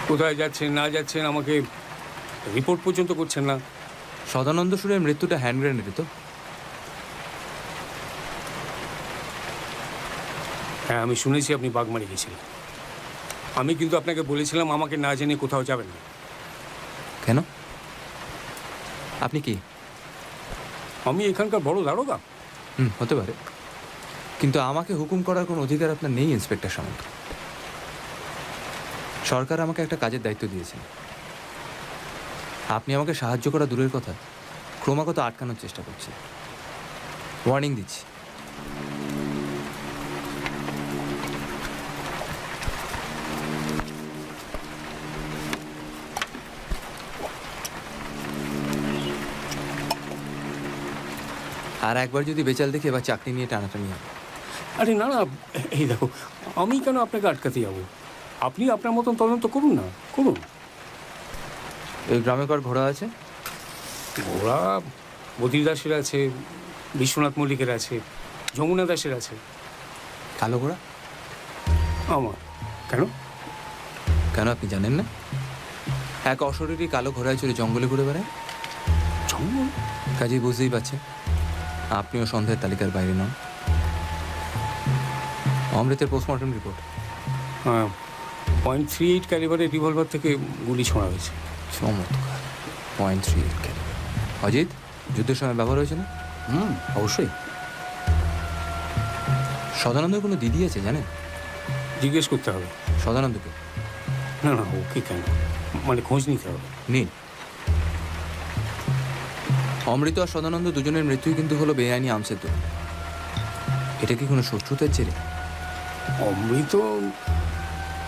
কোথায় যাচ্ছেন না যাচ্ছেন আমাকে রিপোর্ট পর্যন্ত করছেন না। সদানন্দ সুরের মৃত্যুটা হ্যান্ড গ্রেনেডে তো? হ্যাঁ, আমি শুনেছি আপনি বাগমারি গেছিলেন। আমি কিন্তু আপনাকে বলেছিলাম আমাকে না জেনে কোথাও যাবেন না। কেন? আপনি কি? আমি এখানকার বড় দারোগা। হতে পারে, কিন্তু আমাকে হুকুম করার কোনো অধিকার আপনার নেই ইন্সপেক্টর সামন্ত। সরকার আমাকে একটা কাজের দায়িত্ব দিয়েছে। আপনি আমাকে সাহায্য করা দূরের কথা, ক্রমাগত আটকানোর চেষ্টা করছেন। ওয়ার্নিং দিচ্ছি। আর একবার যদি বেচাল দেখি এবার চাকরি নিয়ে টানাটানি হবে। আরে না না, এই দেখো, আমি কেন আপনাকে আটকাতে যাব? আপনি আপনার মতন তদন্ত করুন না, করুন। এই গ্রামে কার ঘোড়া আছে? ঘোড়া বদ্রী দাসের আছে, বিশ্বনাথ মল্লিকের আছে, যমুনা দাসের আছে। কালো ঘোড়া আমার। কেন? কেন আপনি জানেন না? এক অশরীরী কালো ঘোড়ায় চড়ে জঙ্গলে ঘুরে বেড়ায়। জঙ্গল? কাজেই বুঝতেই পারছেন আপনিও সন্দেহের তালিকার বাইরে নন। অমৃতের পোস্টমর্টম রিপোর্ট। হ্যাঁ, .38 ক্যালিবারের রিভলভার থেকে গুলি ছোঁড়া হয়েছে। চমৎকার। .38 ক্যালিবার। অজিত, যুদ্ধের সময় ব্যবহার হয়েছে না? অবশ্যই। সদানন্দের কোনো দিদি আছে জানেন? জিজ্ঞেস করতে হবে। সদানন্দকে? না না, ওকে কেন, মানে খোঁজ নিতে হবে। নিন। অমৃত আর সদানন্দ দুজনের মৃত্যুই কিন্তু হলো বেআইনি আর্মসের দোষ। এটা কি কোনো শত্রুতার জেরে? অমৃত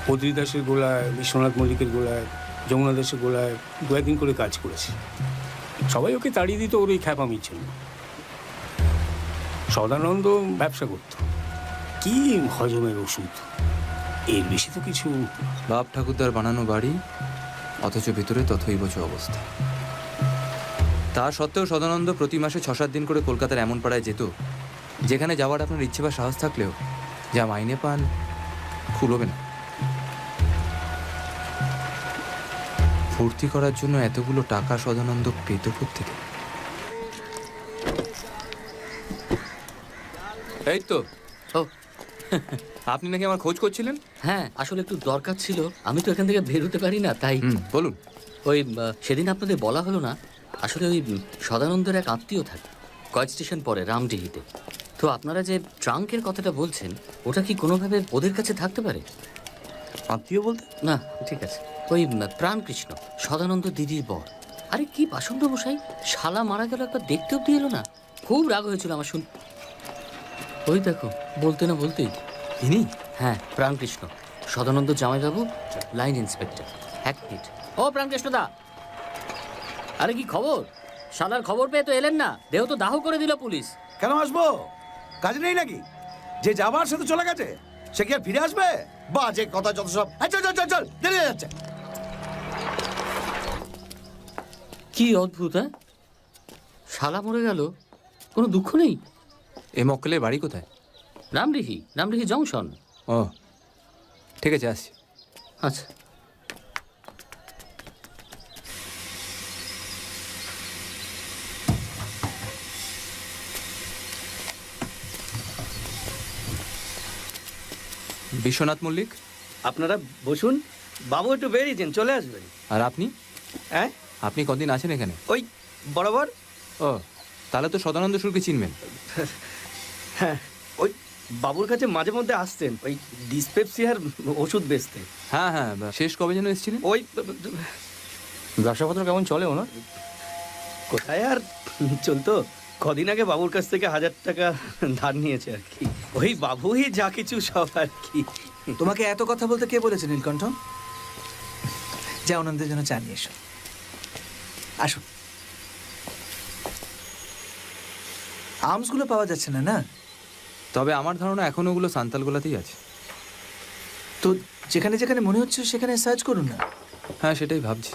বদ্রী দাসের গোলায়, বিশ্বনাথ মল্লিকের গোলায়, যমুনা দাসের গোলায় দু একদিন করে কাজ করেছে। সবাই ওকে তাড়িয়ে দিত ওর এই খ্যাপামির জন্য। সদানন্দ ব্যবসা করত, কি হজমের ওষুধ, এর বেশি তো কিছু। বাপ ঠাকুরদার বানানো বাড়ি, অথচ ভিতরে তথৈবচ অবস্থা। তা সত্ত্বেও সদানন্দ প্রতি মাসে 6-7 দিন করে কলকাতার এমন পাড়ায় যেত যেখানে যাওয়ার আপনার ইচ্ছে বা সাহস থাকলেও যা মাইনে পান খুলবে না। ফুর্তি করার জন্য এতগুলো টাকা সদানন্দ পেত থেকে। এই তো আপনি নাকি আমার খোঁজ করছিলেন? হ্যাঁ, আসলে একটু দরকার ছিল। আমি তো এখান থেকে বের হতে পারি না, তাই। বলুন। ওই সেদিন আপনাদের বলা হলো না, আসলে ওই সদানন্দের এক আত্মীয় থাকে কয়েক স্টেশন পরে রামডিহিতে। তো আপনারা যে ট্রাঙ্কের কথাটা বলছেন, ওটা কি কোনোভাবে ওদের কাছে থাকতে পারে? আত্মীয় বলতে? না, ঠিক আছে, ওই প্রাণকৃষ্ণ, সদানন্দ দিদির বর। আরে কি পাষণ্ড মশাই, শালা মারা গেল একবার দেখতে অব্দি এলো না। খুব রাগ হয়েছিল আমার শুন। ওই দেখো, বলতে না বলতেই। ইনি? হ্যাঁ, প্রাণকৃষ্ণ, সদানন্দ জামাইবাবু, লাইন ইন্সপেক্টর। এক মিনিট। ও প্রাণকৃষ্ণদা, আরে কি খবর? শালার খবর পেয়ে তো এলেন না, দেহ তো দাহ করে দিল পুলিশ। কেন আসবো? কাজ নেই নাকি? যে যাবার সে তো চলে গেছে, সে কি আর ফিরে আসবে? বাজে কথা যত সব। চল চল চল চল, দেরি হয়ে যাচ্ছে। কি অদ্ভুত, হ্যাঁ? শালা মরে গেল, কোনো দুঃখ নেই। এ মক্কেলের বাড়ি কোথায়? নামডিহি জংশন। ও ঠিক আছে, আসছি। আচ্ছা। বিশ্বনাথ মল্লিক, আপনারা বসুন, বাবু একটু বেরিয়েছেন, চলে আসবেন। আর আপনি? হ্যাঁ, আপনি কদিন আছেন এখানে? ওই বরাবর। ও, তাহলে তো সদানন্দ সুরকে চিনবেন। হ্যাঁ, ওই বাবুর কাছে মাঝে মধ্যে আসতেন, ওই ডিসপেপসিয়ার ওষুধ বেচতে। হ্যাঁ হ্যাঁ, শেষ কবে যেন এসেছিলেন? ওই ব্যবসাপত্র কেমন চলে ওনার? কোথায় আর চলতো, কদিন আগে বাবুর কাছ থেকে 1000 টাকা ধার নিয়েছে আর কি। ওই বাবুই যা কিছু সব আর কি। তোমাকে এত কথা বলতে কে বলেছে নীলকণ্ঠ? যা আনন্দের জন্য চা নিয়ে এসো। আসুন। আর্মসগুলো পাওয়া যাচ্ছে না, না? তবে আমার ধারণা এখন ওগুলো সান্তালগোলাতেই আছে। তো যেখানে যেখানে মনে হচ্ছে সেখানে সার্চ করুন না। হ্যাঁ, সেটাই ভাবছি।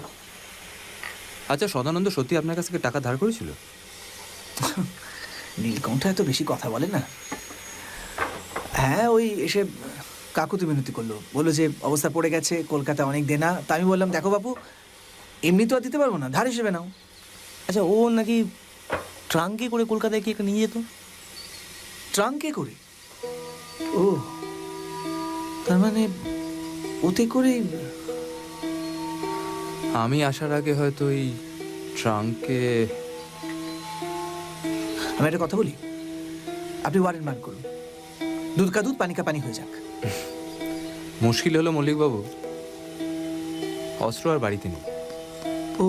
আচ্ছা, সদানন্দ সত্যি আপনার কাছ থেকে টাকা ধার করেছিল? নীলকণ্ঠ এত বেশি কথা বলে না। হ্যাঁ, ওই এসে কাকুতি মিনতি করলো, বললো যে অবস্থা পড়ে গেছে, কলকাতা অনেক দেনা। তা আমি বললাম, দেখো বাবু, এমনি তো আর দিতে পারবো না, ধার হিসেবে নাও। আচ্ছা, ও নাকি ট্রাঙ্কে করে কলকাতায় কি নিয়ে যেত? ট্রাঙ্কে করে? ও, তার মানে ওতে করে। আমি আসার আগে হয়তো ওই ট্রাঙ্কে। আমি একটা কথা বলি, আপনি ওয়ারেন্ট মান করুন, দুধ কা দুধ পানি কা পানি হয়ে যাক। মুশকিল হলো মল্লিকবাবু, অস্ত্র আর বাড়িতে নেই। ও,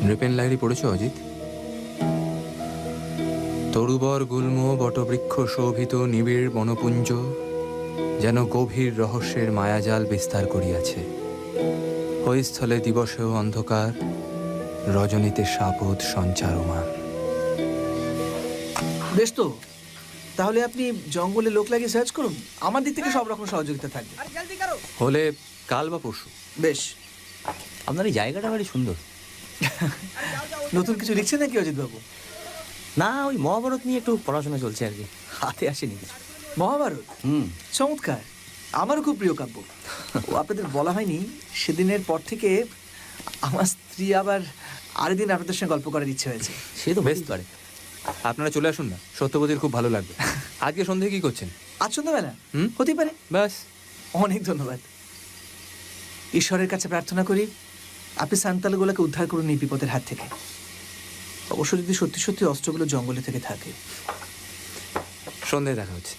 নৃপেন লাহিড়ী পড়েছো অজিত? তরুবর গুল্ম বটবৃক্ষ শোভিত নিবিড় বনপুঞ্জ যেন গভীর রহস্যের মায়াজাল বিস্তার করিয়াছে। ওই স্থলে দিবসেও অন্ধকার, রজনীতে সাপদ সঞ্চারমান। বেশ, তো তাহলে আপনি জঙ্গলে লোক লাগিয়ে সার্চ করুন, আমার দিক থেকে সব রকম সহযোগিতা থাকবে। হলে কাল বা পরশু। বেশ। আপনার এই জায়গাটা ভারী সুন্দর। নতুন কিছু লিখছেন নাকি অজিত বাবু? না, ওই মহাভারত নিয়ে একটু পড়াশোনা চলছে আর কি, হাতে আসেনি কিছু। মহাভারত? চমৎকার, আমারও খুব প্রিয় কাব্য। ও, আপনাদের বলা হয়নি, সেদিনের পর থেকে আমার স্ত্রী আবার আরেকদিন আপনাদের সঙ্গে গল্প করার ইচ্ছে হয়েছে। সে তো বেশ পারে। আপনারা চলে আসুন না, সত্যবতীর খুব ভালো লাগবে। আজকে সন্ধ্যে কি করছেন? আজ সন্ধ্যাবেলা? হতে পারে। ব্যাস, অনেক ধন্যবাদ। ঈশ্বরের কাছে প্রার্থনা করি আপনি সান্তালগোলাকে উদ্ধার করুন এই বিপদের হাত থেকে। অবশ্য যদি সত্যি সত্যি অস্ত্রগুলো জঙ্গলে থেকে থাকে। সন্ধ্যায় দেখা হচ্ছে।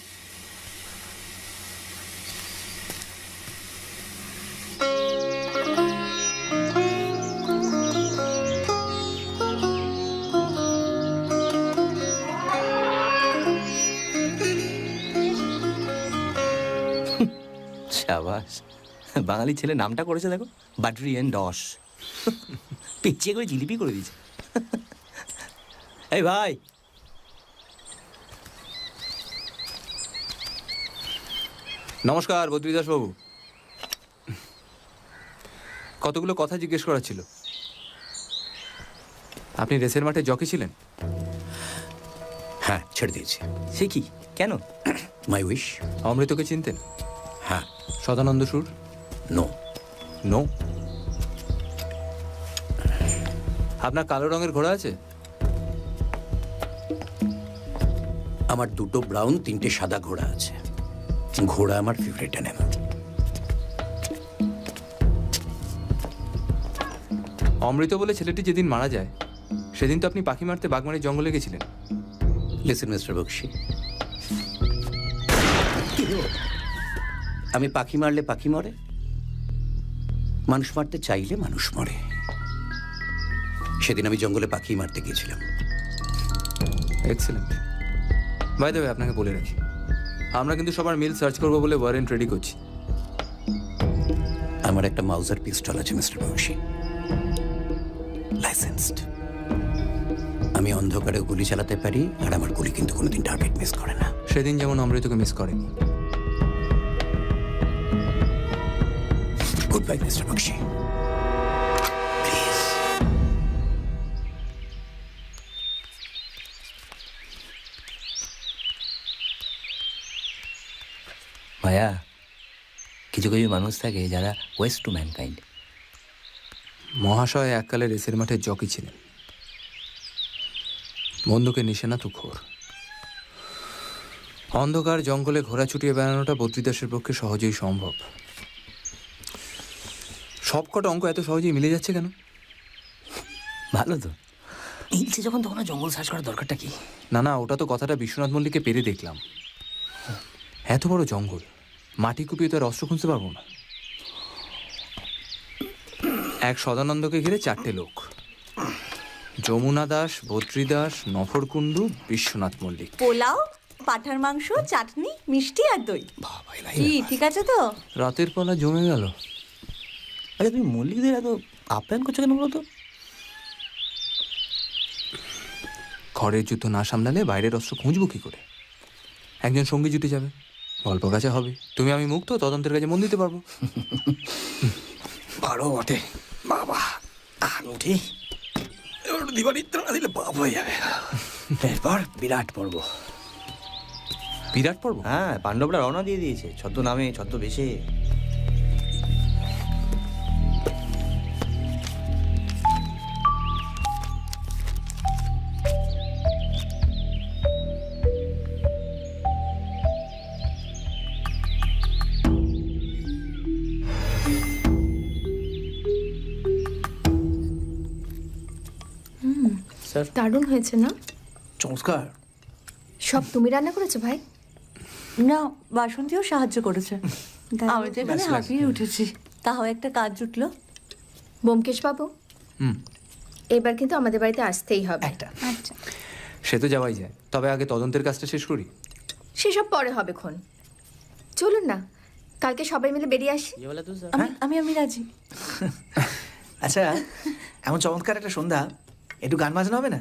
সাবাস, বাঙালি ছেলে নামটা করেছে দেখো, বাটরিয়ান ডস। পিছিয়ে করে জিলিপি করে দিয়েছে। এই ভাই, নমস্কার বদ্রীদাস বাবু। কতগুলো কথা জিজ্ঞেস করার ছিল। আপনি রেসের মাঠে জকি ছিলেন? হ্যাঁ, ছেড়ে দিয়েছি। সে কি, কেন? মাই উইশ। অমৃতকে চিনতেন? হ্যাঁ। সদানন্দ সুর? নো। নো? আপনার কালো রঙের ঘোড়া আছে? আমার 2টো ব্রাউন 3টে সাদা ঘোড়া আছে। ঘোড়া আমার ফেভারিট অ্যানিমাল। অমৃত বলে ছেলেটি যেদিন মারা যায় সেদিন তো আপনি পাখি মারতে বাগমারি জঙ্গলে গেছিলেন। লিসেন মিস্টার বক্সি, আমি পাখি মারলে পাখি মরে, মানুষ মারতে চাইলে মানুষ মরে। সেদিন আমি জঙ্গলে পাখি মারতে গিয়েছিলাম। এক্সেলেন্ট। বাই দ্য ওয়ে, আপনাকে বলে রাখি, আমরা কিন্তু সবার মিল সার্চ করবো বলে ওয়ারেন্ট রেডি করছি। আমার একটা মাউজার পিস্টল আছে মিস্টার বংশী, লাইসেন্সড। আমি অন্ধকারে গুলি চালাতে পারি, আর আমার গুলি কিন্তু কোনোদিন টার্গেট মিস করে না। সেদিন যেমন অমৃতকে মিস করেনি। Good bye mister Banshi. ভাইয়া, কিছু কিছু মানুষ থাকে যারা ওয়েস্ট টু ম্যানকাইন্ড। মহাশয় এককালে রেসের মাঠে জকি ছিলেন, বন্দুকের নিশানা তুখোর। অন্ধকার জঙ্গলে ঘোড়া ছুটিয়ে বেড়ানোটা বদ্রীদাসের পক্ষে সহজেই সম্ভব। সবকটা অঙ্ক এত সহজেই মিলে যাচ্ছে কেন? ভালো তো, ইলসে যখন তখন জঙ্গল সার্চ করার দরকারটা কি? না না, ওটা তো কথাটা বিশ্বনাথ মল্লিককে পেরে দেখলাম। এত বড় জঙ্গল, মাটি কুপিয়ে তো আর অস্ত্র খুঁজতে পারবো না। এক সদানন্দকে ঘিরে 4টে লোক, যমুনা দাস, বদ্রী দাস, নফর কুণ্ডু, বিশ্বনাথ মল্লিক। পোলাও, পাঠার মাংস, চাটনি, মিষ্টি আর দই। কি ঠিক আছে তো? রাতের পালা জমে গেল। আচ্ছা, তুমি মল্লিকদের এত আপ্যায়ন করছো কেন বলো তো? ঘরের যুদ্ধ না সামলালে বাইরের অস্ত্র খুঁজবো কি করে? একজন সঙ্গী জুটে যাবে, গল্প কাছে হবে, তুমি আমি মুক্ত, তদন্তের কাছে মন দিতে পারবো। বারো বটে বাবা, আমি উঠি। দিবানিত্র না দিলে বাপ হয়ে যাবে। এরপর বিরাট পর্ব। বিরাট পর্ব? হ্যাঁ, পাণ্ডবরা রওনা দিয়ে দিয়েছে, ছদ্ম নামে ছদ্মবেশে। দারুণ হয়েছে না? চমৎকার। সব তুমি রান্না করেছো ভাই? না, বাসন্তীও সাহায্য করেছে। আমি তো এখানে হাঁপিয়ে উঠেছি। তাও একটা কাজ জুটলো। ব্যোমকেশ বাবু, এবার কিন্তু আমাদের বাড়িতে আসতেই হবে। একটা আচ্ছা, সে তো যাওয়াই যায়, তবে আগে তদন্তের কাজটা শেষ করি। সেসব পরে হবে খন। চলুন না, কালকে সবাই মিলে বেরিয়ে আসি। আমি রাজি। আচ্ছা, এমন চমৎকার একটা সন্ধ্যা, একটু গান বাজনা হবে না?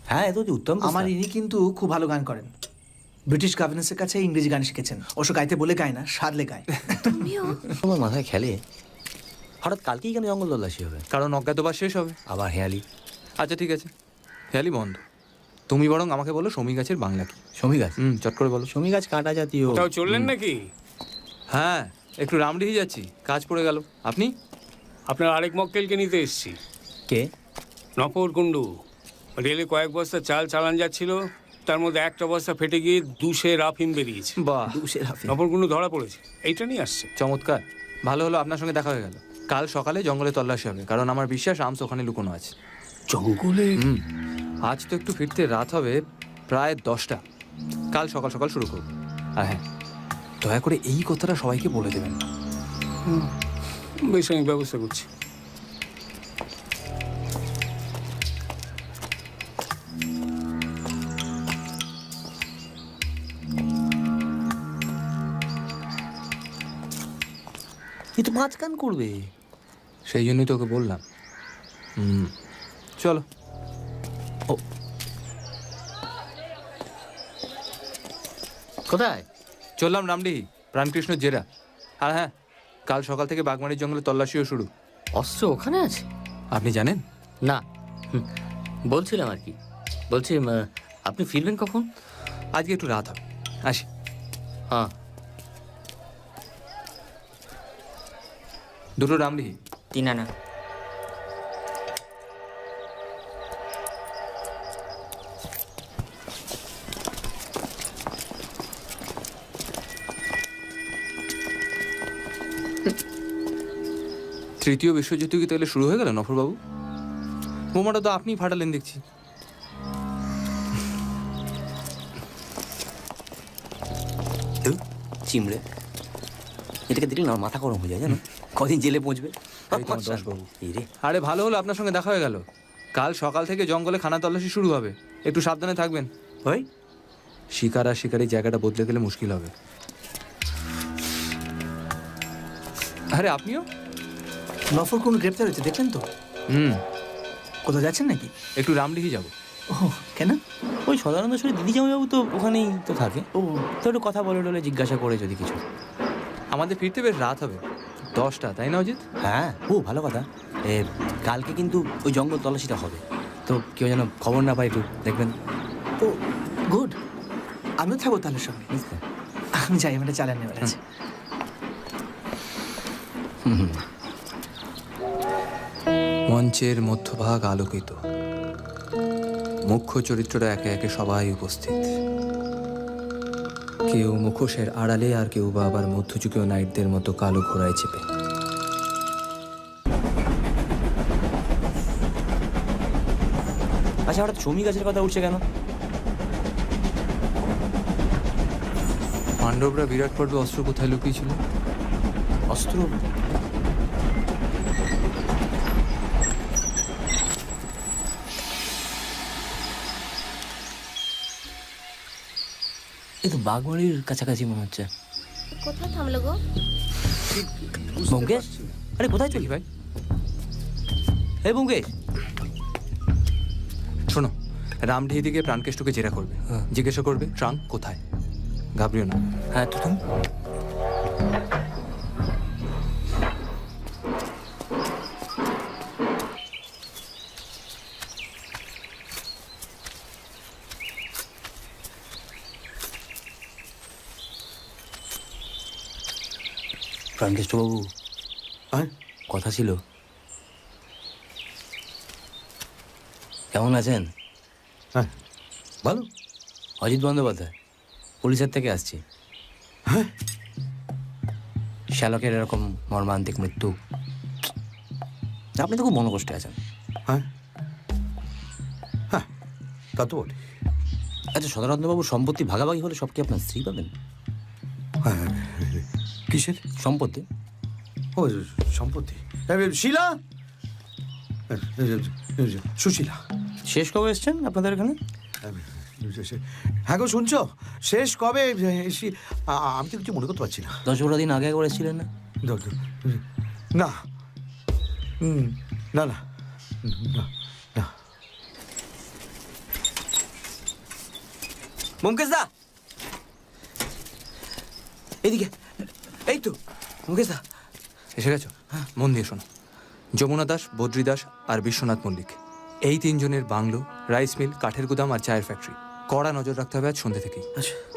হ্যাঁ, এত উত্তম। আমার ইনি কিন্তু খুব ভালো গান করেন। ব্রিটিশ গভর্নেন্সের কাছে ইংরেজি গান শিখেছেন। অবশ্য গাইতে বলে গায় না, সাধলে গায়। তোমার মাথায় খেলে হঠাৎ কালকেই কেন জঙ্গল তল্লাশি হবে? কারণ অজ্ঞাতবাস শেষ হবে। আবার হেয়ালি? আচ্ছা ঠিক আছে, হেয়ালি বন্ধ। তুমি বরং আমাকে বলো সমী গাছের বাংলা কি? সমী গাছ? চট করে বলো। সমী গাছ কাঁটা জাতীয়। ওটাও চললেন নাকি? হ্যাঁ, একটু রামডিহি যাচ্ছি, কাজ পড়ে গেল। আপনি? আপনার আরেক মক্কেলকে নিতে এসেছি। কে? নফর কুণ্ডু। রেলে কয়েক বস্তা চাল চালান যাচ্ছিল, তার মধ্যে একটা বস্তা ফেটে গিয়ে 200 আফিম বেরিয়েছে। বাহ, নফর কুণ্ডু ধরা পড়েছে, এইটা নিয়ে আসছে। চমৎকার, ভালো হলো আপনার সঙ্গে দেখা হয়ে গেল। কাল সকালে জঙ্গলে তল্লাশি হবে, কারণ আমার বিশ্বাস আমস ওখানে লুকোনো আছে। জঙ্গলে? আজ তো একটু ফিরতে রাত হবে, প্রায় 10টা। কাল সকাল সকাল শুরু করব। আর হ্যাঁ, দয়া করে এই কথাটা সবাইকে বলে দেবেন। বেশ, আমি ব্যবস্থা করছি। এ তো 5 গান করবে। সেই জন্যই তোকে বললাম। চলো। কোথায়? চললাম রামডিহি, প্রাণকৃষ্ণ জেরা। আর হ্যাঁ, কাল সকাল থেকে বাগমারির জঙ্গলে তল্লাশিও শুরু। অস্ত্র ওখানে আছে? আপনি জানেন না? বলছিলাম আর কি। বলছি, আপনি ফিরবেন কখন? আজকে একটু রাত হবে, আসি। হ্যাঁ, দুটো রামডিহি। 3 আনা। তৃতীয় বিশ্বযুদ্ধ কি তাহলে শুরু হয়ে গেল নফরবাবু? বোমাটা তো আপনিই ফাটালেন দেখছি। চিমড়ে, এটাকে দেখলে না মাথা গরম হয়ে যায়, জানো? কদিন জেলে পৌঁছবে। আরে ভালো হলো আপনার সঙ্গে দেখা হয়ে গেল। কাল সকাল থেকে জঙ্গলে খানা তল্লাশি শুরু হবে, একটু সাবধানে থাকবেন। ভাই শিকার আর শিকারের জায়গাটা বদলে গেলে মুশকিল হবে। আরে আপনিও? নফর কোন গ্রেপ্তার হয়েছে দেখলেন তো? কোথাও যাচ্ছেন নাকি? একটু রামডিহি যাব। ও কেন? ওই সদানন্দ সরি দিদি জামাইবাবু তো ওখানেই তো থাকে। ও তো একটু কথা বলে টলে জিজ্ঞাসা করে যদি কিছু। আমাদের ফিরতে বেশ রাত হবে, 10টা, তাই না অজিত? হ্যাঁ, ও ভালো কথা। কালকে কিন্তু ওই জঙ্গল তল্লাশিটা হবে, তো কেউ যেন খবর না পায়, একটু দেখবেন। ও গুড, আমিও থাকবো তাহলে সঙ্গে। আমি যাই, আমার চালান নেওয়ার আছে। মঞ্চের মধ্যভাগ আলোকিত, মুখ্য চরিত্ররা একে একে সবাই উপস্থিত। কেউ মুখোশের আড়ালে, আর কেউ বা আবার মধ্যযুগীয় নাইটদের মতো কালো ঘোড়ায় চেপে। আচ্ছা, হঠাৎ শমী গাছের কথা উঠছে কেন? পাণ্ডবরা বিরাট পর্বে অস্ত্র কোথায় লুকিয়েছিল? অস্ত্র? এই তো বাগবাড়ির কাছাকাছি মনে হচ্ছে। কোথায় থামলো গো? ব্যোমকেশ, আরে কোথায় চলি ভাই? এই ব্যোমকেশ, শোনো, রামডিহি দিকে প্রাণকেষ্টকে জেরা করবে, জিজ্ঞাসা করবে ট্রাঙ্ক কোথায়। ঘাবড়িও না। হ্যাঁ তো তুমি প্রাণকেষ্টবাবু, কথা ছিল। কেমন আছেন? হ্যাঁ ভালো। অজিত বন্দ্যোপাধ্যায়, পুলিশের থেকে আসছি। শ্যালকের এরকম মর্মান্তিক মৃত্যু, আপনি তো খুব মনোকষ্টে আছেন। হ্যাঁ হ্যাঁ, তা তো বলি। আচ্ছা, সদানন্দবাবুর সম্পত্তি ভাগাভাগি হলে সব কি আপনার স্ত্রী পাবেন? হ্যাঁ, কিসের সম্পত্তি? ও সম্পত্তি, শিলা, সুশীলা। শেষ কবে এসছেন আপনাদের এখানে? হ্যাঁ গো, শুনছো? শেষ কবে আমি তো কিছু মনে করতে পারছি না। 10-12 দিন আগে একবার এসেছিলেন না? না না না না। মুমকেশ দা, এইদিকে। এই তো মুমকেশ দা এসে গেছো? মন দিয়ে শোনো, যমুনা দাস, বদ্রী দাস আর বিশ্বনাথ মল্লিক, এই 3 জনের বাংলো, রাইস মিল, কাঠের গুদাম আর চায়ের ফ্যাক্টরি কড়া নজর রাখতে হবে আজ সন্ধ্যে থেকেই।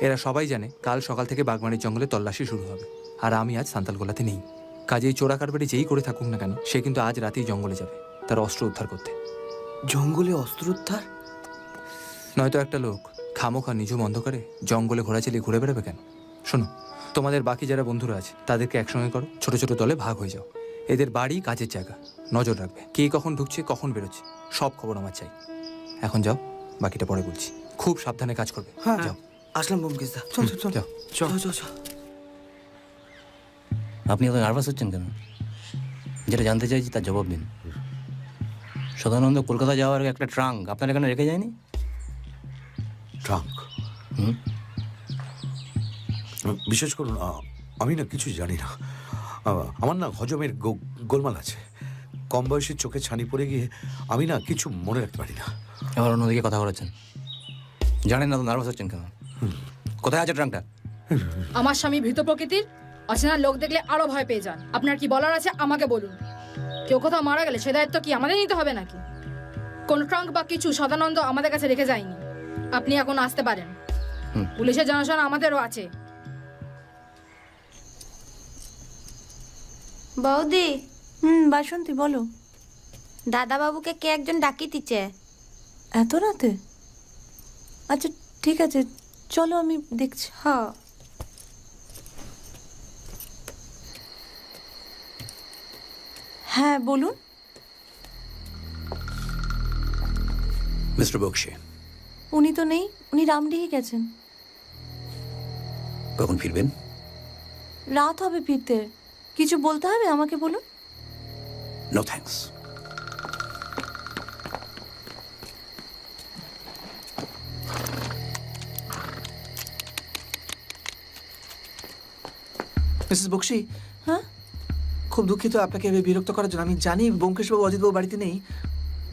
এরা সবাই জানে কাল সকাল থেকে বাগমানির জঙ্গলে তল্লাশি শুরু হবে, আর আমি আজ সান্তালগোলাতে নেই। কাজেই চোরা কারবারি যেই করে থাকুক না কেন, সে কিন্তু আজ রাতেই জঙ্গলে যাবে তার অস্ত্র উদ্ধার করতে। জঙ্গলে অস্ত্র উদ্ধার? নয়তো একটা লোক খামোখা নিঝুম অন্ধকারে জঙ্গলে ঘোড়া চালিয়ে ঘুরে বেড়াবে কেন? শোনো, তোমাদের বাকি যারা বন্ধুরা আছে তাদেরকে একসঙ্গে করো, ছোট ছোট দলে ভাগ হয়ে যাও। এদের বাড়ি, কাজের জায়গা নজর রাখবে, কে কখন ঢুকছে কখন বেরোচ্ছে সব খবর আমার চাই। এখন যাও, বাকিটা পরে বলছি। খুব সাবধানে কাজ করবে। যাও। আসলাম ব্যোমকেশ দা। চল চল চল চল চল চল। আপনি এত নার্ভাস হচ্ছেন কেন? যেটা জানতে চাইছি তার জবাব দিন। সদানন্দ কলকাতা যাওয়ার আগে একটা ট্রাঙ্ক আপনার এখানে রেখে যায়নি? ট্রাঙ্ক? বিশেষ করুন, আমি না কিছু জানি না। আমার না হজমের গোলমাল আছে। কম বয়সে চোখে ছানি পড়ে গিয়ে আমি না কিছু মনে রাখতে পারি না। এবার অন্যদিকে কথা বলেছেন, জানেন না তো নার্ভাস হচ্ছেন কেন? কোথায় আছে ট্রাঙ্কটা? আমার স্বামী ভীত প্রকৃতির, অচেনা লোক দেখলে আরো ভয় পেয়ে যান। আপনার কি বলার আছে আমাকে বলুন। কেউ কোথাও মারা গেলে সে দায়িত্ব কি আমাদের নিতে হবে নাকি? কোন ট্রাঙ্ক বা কিছু সদানন্দ আমাদের কাছে রেখে যায়নি। আপনি এখন আসতে পারেন। পুলিশের জানাশোনা আমাদেরও আছে। বৌদি। বাসন্তী বলো। দাদা বাবুকে কে একজন ডাকিতেছে। এত রাতে? আচ্ছা ঠিক আছে, চলো আমি দেখছি। হ্যাঁ বলুন। মিস্টার বক্সি। উনি তো নেই, উনি রামডিহি গেছেন। কখন ফিরবেন? রাত হবে ফিরতে। কিছু বলতে হবে আমাকে, বলুন। No thanks. মিসেস বক্সি, হ্যাঁ খুব দুঃখিত আপনাকে এভাবে বিরক্ত করার জন্য। আমি জানি ব্যোমকেশবাবু অজিতবাবু বাড়িতে নেই।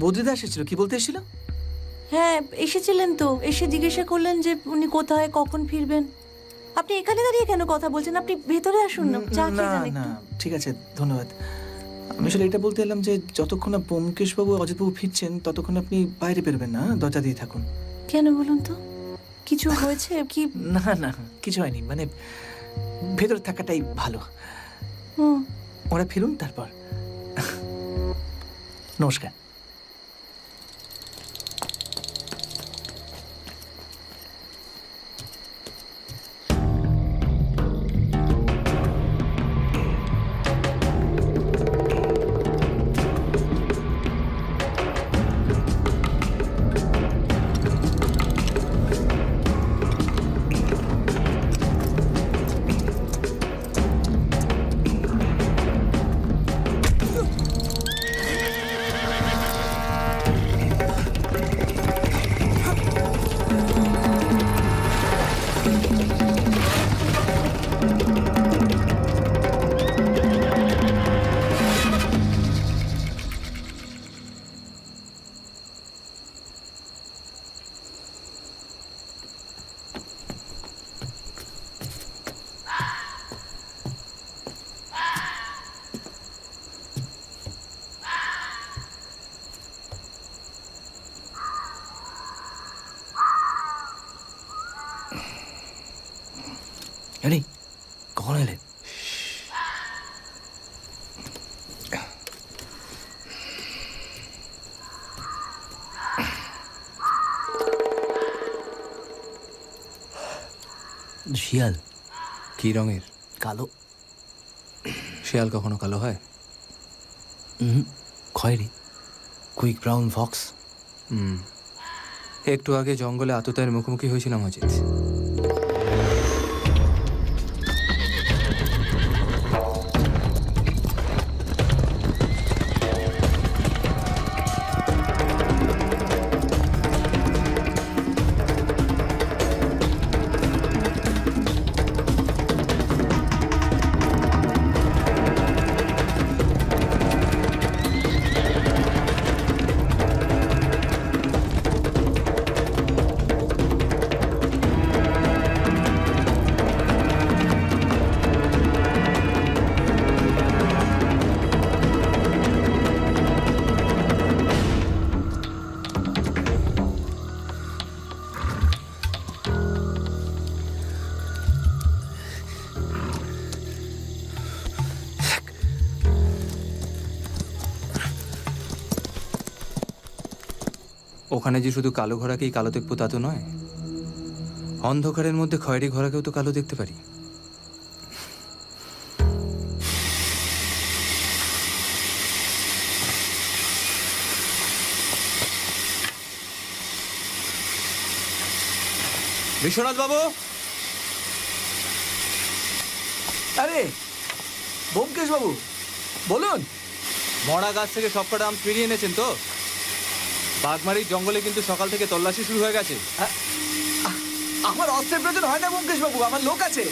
বদ্রিদা এসেছিল, কি বলতে এসেছিল? হ্যাঁ এসেছিলেন তো, এসে জিজ্ঞাসা করলেন যে উনি কোথায়, কখন ফিরবেন। আপনি এখানে দাঁড়িয়ে কেন কথা বলছেন? আপনি ভেতরে আসুন না, চা খেয়ে যান না একটু। ঠিক আছে, ধন্যবাদ। আমি আসলে এটা বলতে এলাম যে যতক্ষণ না ব্যোমকেশবাবু অজিতবাবু ফিরছেন ততক্ষণ আপনি বাইরে বেরোবেন না, দরজা দিয়ে থাকুন। কেন বলুন তো, কিছু হয়েছে কি? না না কিছু হয়নি, মানে ভেতরে থাকাটাই ভালো। ওরা ফিরুন তারপর। নমস্কার। আরে কখন এলে? শিয়াল। কি রঙের? কালো। শিয়াল কখনো কালো হয়? খয়েরি, কুইক ব্রাউন ফক্স। একটু আগে জঙ্গলে আততায়ের মুখোমুখি হয়েছিলাম অজিত। ওখানে যে শুধু কালো ঘোড়াকেই কালো দেখবো তা তো নয়, অন্ধকারের মধ্যে খয়েরি ঘোড়াকেও তো কালো দেখতে পারি। বিশ্বনাথ বাবু! আরে ব্যোমকেশবাবু বলুন। মরা গাছ থেকে সবকটা আম ফিরিয়ে এনেছেন তো? বাঘমারির জঙ্গলে কিন্তু সকাল থেকে তল্লাশি শুরু হয়ে গেছে। আমার অস্ত্রের প্রয়োজন হয় না ব্যোমকেশবাবু, আমার লোক আছে।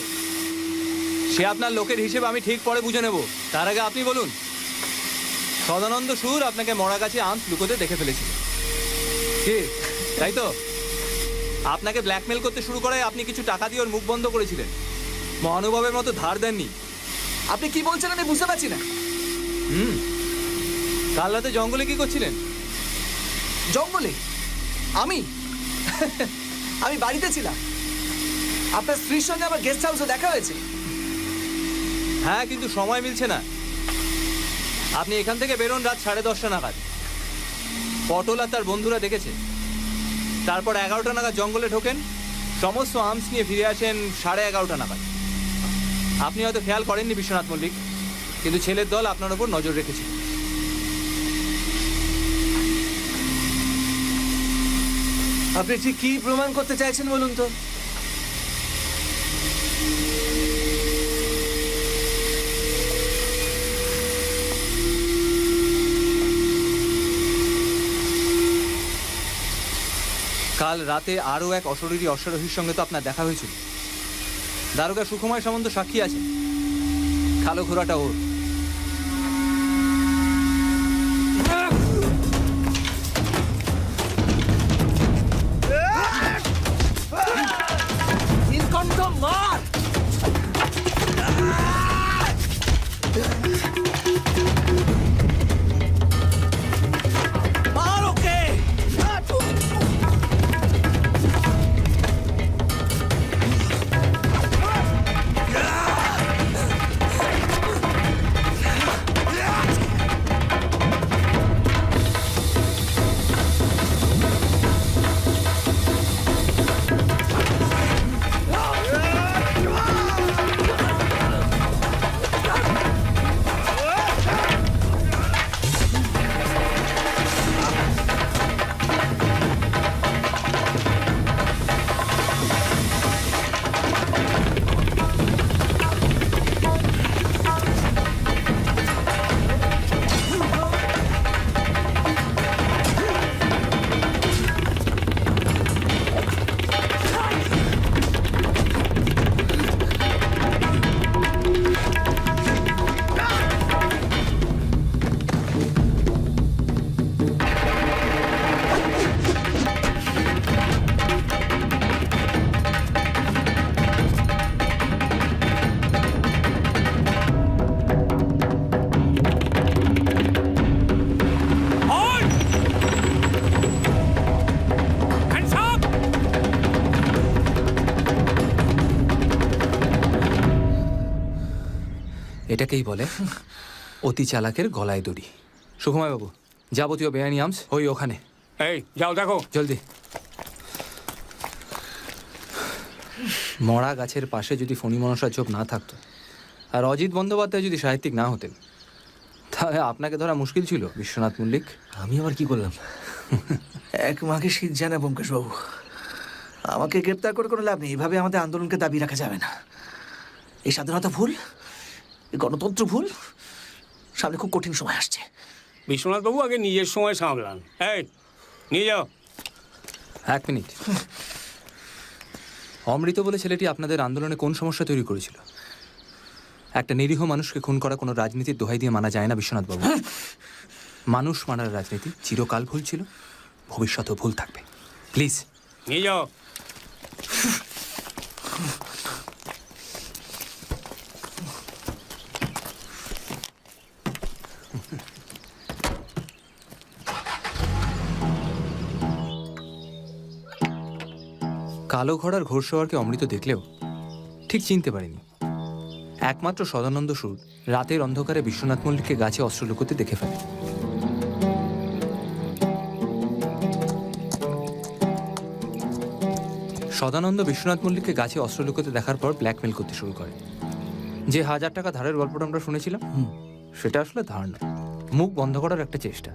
সে আপনার লোকের হিসেবে আমি ঠিক পরে বুঝে নেব। তার আগে আপনি বলুন, সদানন্দ সুর আপনাকে মরা গাছে আম লুকোতে দেখে ফেলেছিল, কি তাই তো? আপনাকে ব্ল্যাকমেল করতে শুরু করে আপনি কিছু টাকা দিয়ে ওর মুখ বন্ধ করেছিলেন। মহানুভবের মতো ধার দেননি। আপনি কি বলছেন আমি বুঝতে পারছি না। কাল রাতে জঙ্গলে কি করছিলেন? জঙ্গলে? আমি আমি বাড়িতে ছিলাম। আপনার স্ত্রীর সঙ্গে আমার গেস্ট হাউসে দেখা হয়েছে। হ্যাঁ, কিন্তু সময় মিলছে না। আপনি এখান থেকে বেরোন রাত 10:30 নাগাদ। পটল আর তার বন্ধুরা দেখেছে। তারপর 11টা নাগাদ জঙ্গলে ঢোকেন, সমস্ত আর্মস নিয়ে ফিরে আসেন 11:30 নাগাদ। আপনি হয়তো খেয়াল করেননি বিশ্বনাথ মল্লিক, কিন্তু ছেলের দল আপনার ওপর নজর রেখেছে। আপনি ঠিক কি প্রমাণ করতে চাইছেন বলুন তো? কাল রাতে আরও এক অশরীরী অশ্বারোহীর সঙ্গে তো আপনার দেখা হয়েছিল। দারোগা সুকুমার সামন্ত সাক্ষী আছেন। কালো ঘোড়াটা ওর। নীলকণ্ঠ মার! মার ওকে! এটাকেই বলে অতি চালাকের গলায় দড়ি। সুকুমার বাবু, যাবতীয় বেআইনি আর্মস ওই ওখানে। এই যাও দেখো জলদি। মরা গাছের পাশে যদি ফণি মনসার চোখ না থাকতো আর অজিত বন্দ্যোপাধ্যায় যদি সাহিত্যিক না হতেন, তাহলে আপনাকে ধরা মুশকিল ছিল বিশ্বনাথ মল্লিক। আমি আবার কি করলাম? এক মাকে শীত জানে ব্যোমকেশবাবু, আমাকে গ্রেপ্তার করে কোনো লাভ নেই। এভাবে আমাদের আন্দোলনকে দাবি রাখা যাবে না। এই স্বাধীনতা ভুল, এই গণতন্ত্র ভুল। সামনে খুব কঠিন সময় আসছে। বিশ্বনাথ বাবু আগে নিজের সময় সামলান। এই নিয়ে যাও। এক মিনিট। অমৃত বলে ছেলেটি আপনাদের আন্দোলনে কোন সমস্যা তৈরি করেছিল? একটা নিরীহ মানুষকে খুন করা কোনো রাজনীতির দোহাই দিয়ে মানা যায় না বিশ্বনাথ বাবু। মানুষ মানার রাজনীতি চিরকাল ভুল ছিল, ভবিষ্যতেও ভুল থাকবে। প্লিজ নিয়ে যাও। কালো ঘোড়ার ঘোড়সওয়ারকে অমৃত দেখলেও ঠিক চিনতে পারেনি। একমাত্র সদানন্দ সুর রাতের অন্ধকারে বিশ্বনাথ মল্লিককে গাছে অস্ত্র লুকোতে দেখে ফেলে। সদানন্দ বিশ্বনাথ মল্লিককে গাছে অস্ত্র লুকোতে দেখার পর ব্ল্যাকমেল করতে শুরু করে। যে 1000 টাকা ধারের গল্পটা আমরা শুনেছিলাম, সেটা আসলে ধার নয়, মুখ বন্ধ করার একটা চেষ্টা।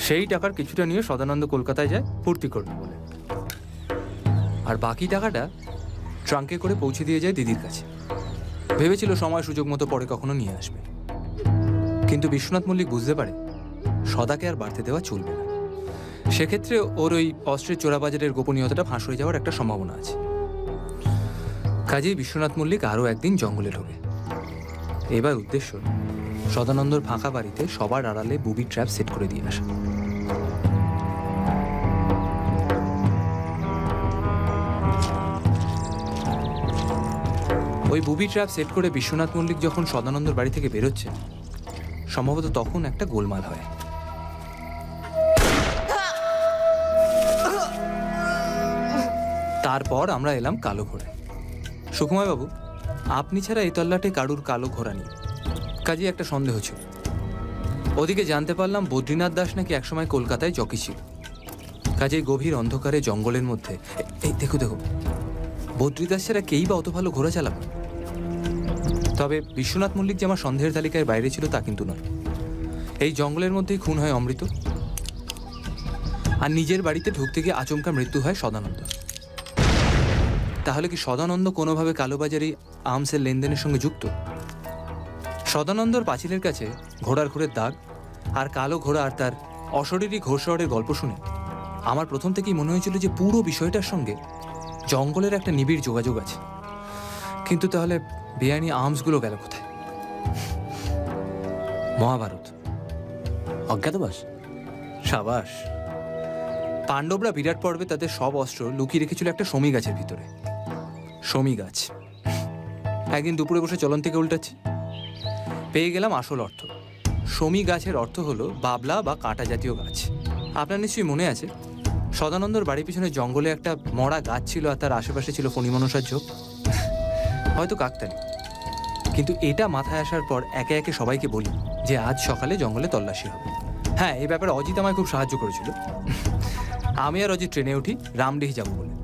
সেই টাকার কিছুটা নিয়ে সদানন্দ কলকাতায় যায় ফুর্তি করবে বলে, আর বাকি টাকাটা ট্রাঙ্কে করে পৌঁছে দিয়ে যায় দিদির কাছে। ভেবেছিল সময় সুযোগ মতো পরে কখনো নিয়ে আসবে, কিন্তু বিশ্বনাথ মল্লিক বুঝতে পারে সদাকে আর বাড়তে দেওয়া চলবে না। সেক্ষেত্রে ওর ওই অস্ত্রের চোরাবাজারের গোপনীয়তাটা ফাঁস হয়ে যাওয়ার একটা সম্ভাবনা আছে। কাজেই বিশ্বনাথ মল্লিক আরও একদিন জঙ্গলে ঢোকে। এবার উদ্দেশ্য সদানন্দর ফাঁকা বাড়িতে সবার আড়ালে বুবি ট্র্যাপ সেট করে দিয়ে আসা। ওই বুবি ট্র্যাপ সেট করে বিশ্বনাথ মল্লিক যখন সদানন্দর বাড়ি থেকে বেরোচ্ছে, সম্ভবত তখন একটা গোলমাল হয়। তারপর আমরা এলাম কালো ঘোড়ায়। সুকুমার বাবু, আপনি ছাড়া এই তল্লাটে কারুর কালো ঘোড়া নেই, কাজে একটা সন্দেহ ছিল। ওদিকে জানতে পারলাম বদ্রীনাথ দাস নাকি একসময় কলকাতায় জকি ছিল। কাজেই গভীর অন্ধকারে জঙ্গলের মধ্যে এই দেখো দেখো, বদ্রীদাস ছাড়া কেই বা অত ভালো ঘোড়া চালাবে। তবে বিশ্বনাথ মল্লিক যে আমার সন্দেহের তালিকায় বাইরে ছিল তা কিন্তু নয়। এই জঙ্গলের মধ্যেই খুন হয় অমৃত, আর নিজের বাড়িতে ঢুকতে গিয়ে আচমকা মৃত্যু হয় সদানন্দ। তাহলে কি সদানন্দ কোনোভাবে কালোবাজারি আর্মসের লেনদেনের সঙ্গে যুক্ত? সদানন্দর পাঁচিলের কাছে ঘোড়ার খুরের দাগ আর কালো ঘোড়া আর তার অশরীরী ঘোড়সওয়ারের গল্প শুনে আমার প্রথম থেকেই মনে হয়েছিল যে পুরো বিষয়টার সঙ্গে জঙ্গলের একটা নিবিড় যোগাযোগ আছে। কিন্তু তাহলে বেআইনি আর্মসগুলো গেল কোথায়? মহাভারত। অজ্ঞাতবাস? সাবাস। পাণ্ডবরা বিরাট পর্বে তাদের সব অস্ত্র লুকিয়ে রেখেছিল একটা শমী গাছের ভিতরে। শমী গাছ। একদিন দুপুরে বসে চলন থেকে উল্টাচ্ছি, পেয়ে গেলাম আসল অর্থ। শমী গাছের অর্থ হলো বাবলা বা কাঁটা জাতীয় গাছ। আপনার নিশ্চয়ই মনে আছে, সদানন্দর বাড়ির পিছনে জঙ্গলে একটা মরা গাছ ছিল আর তার আশেপাশে ছিল ফণিমনসার ঝোপ। হয়তো কাকতালি, কিন্তু এটা মাথায় আসার পর একে একে সবাইকে বলি যে আজ সকালে জঙ্গলে তল্লাশি হবে। হ্যাঁ, এই ব্যাপারে অজিত আমায় খুব সাহায্য করেছিল। আমি আর অজিত ট্রেনে উঠি রামডিহি যাবো বলে।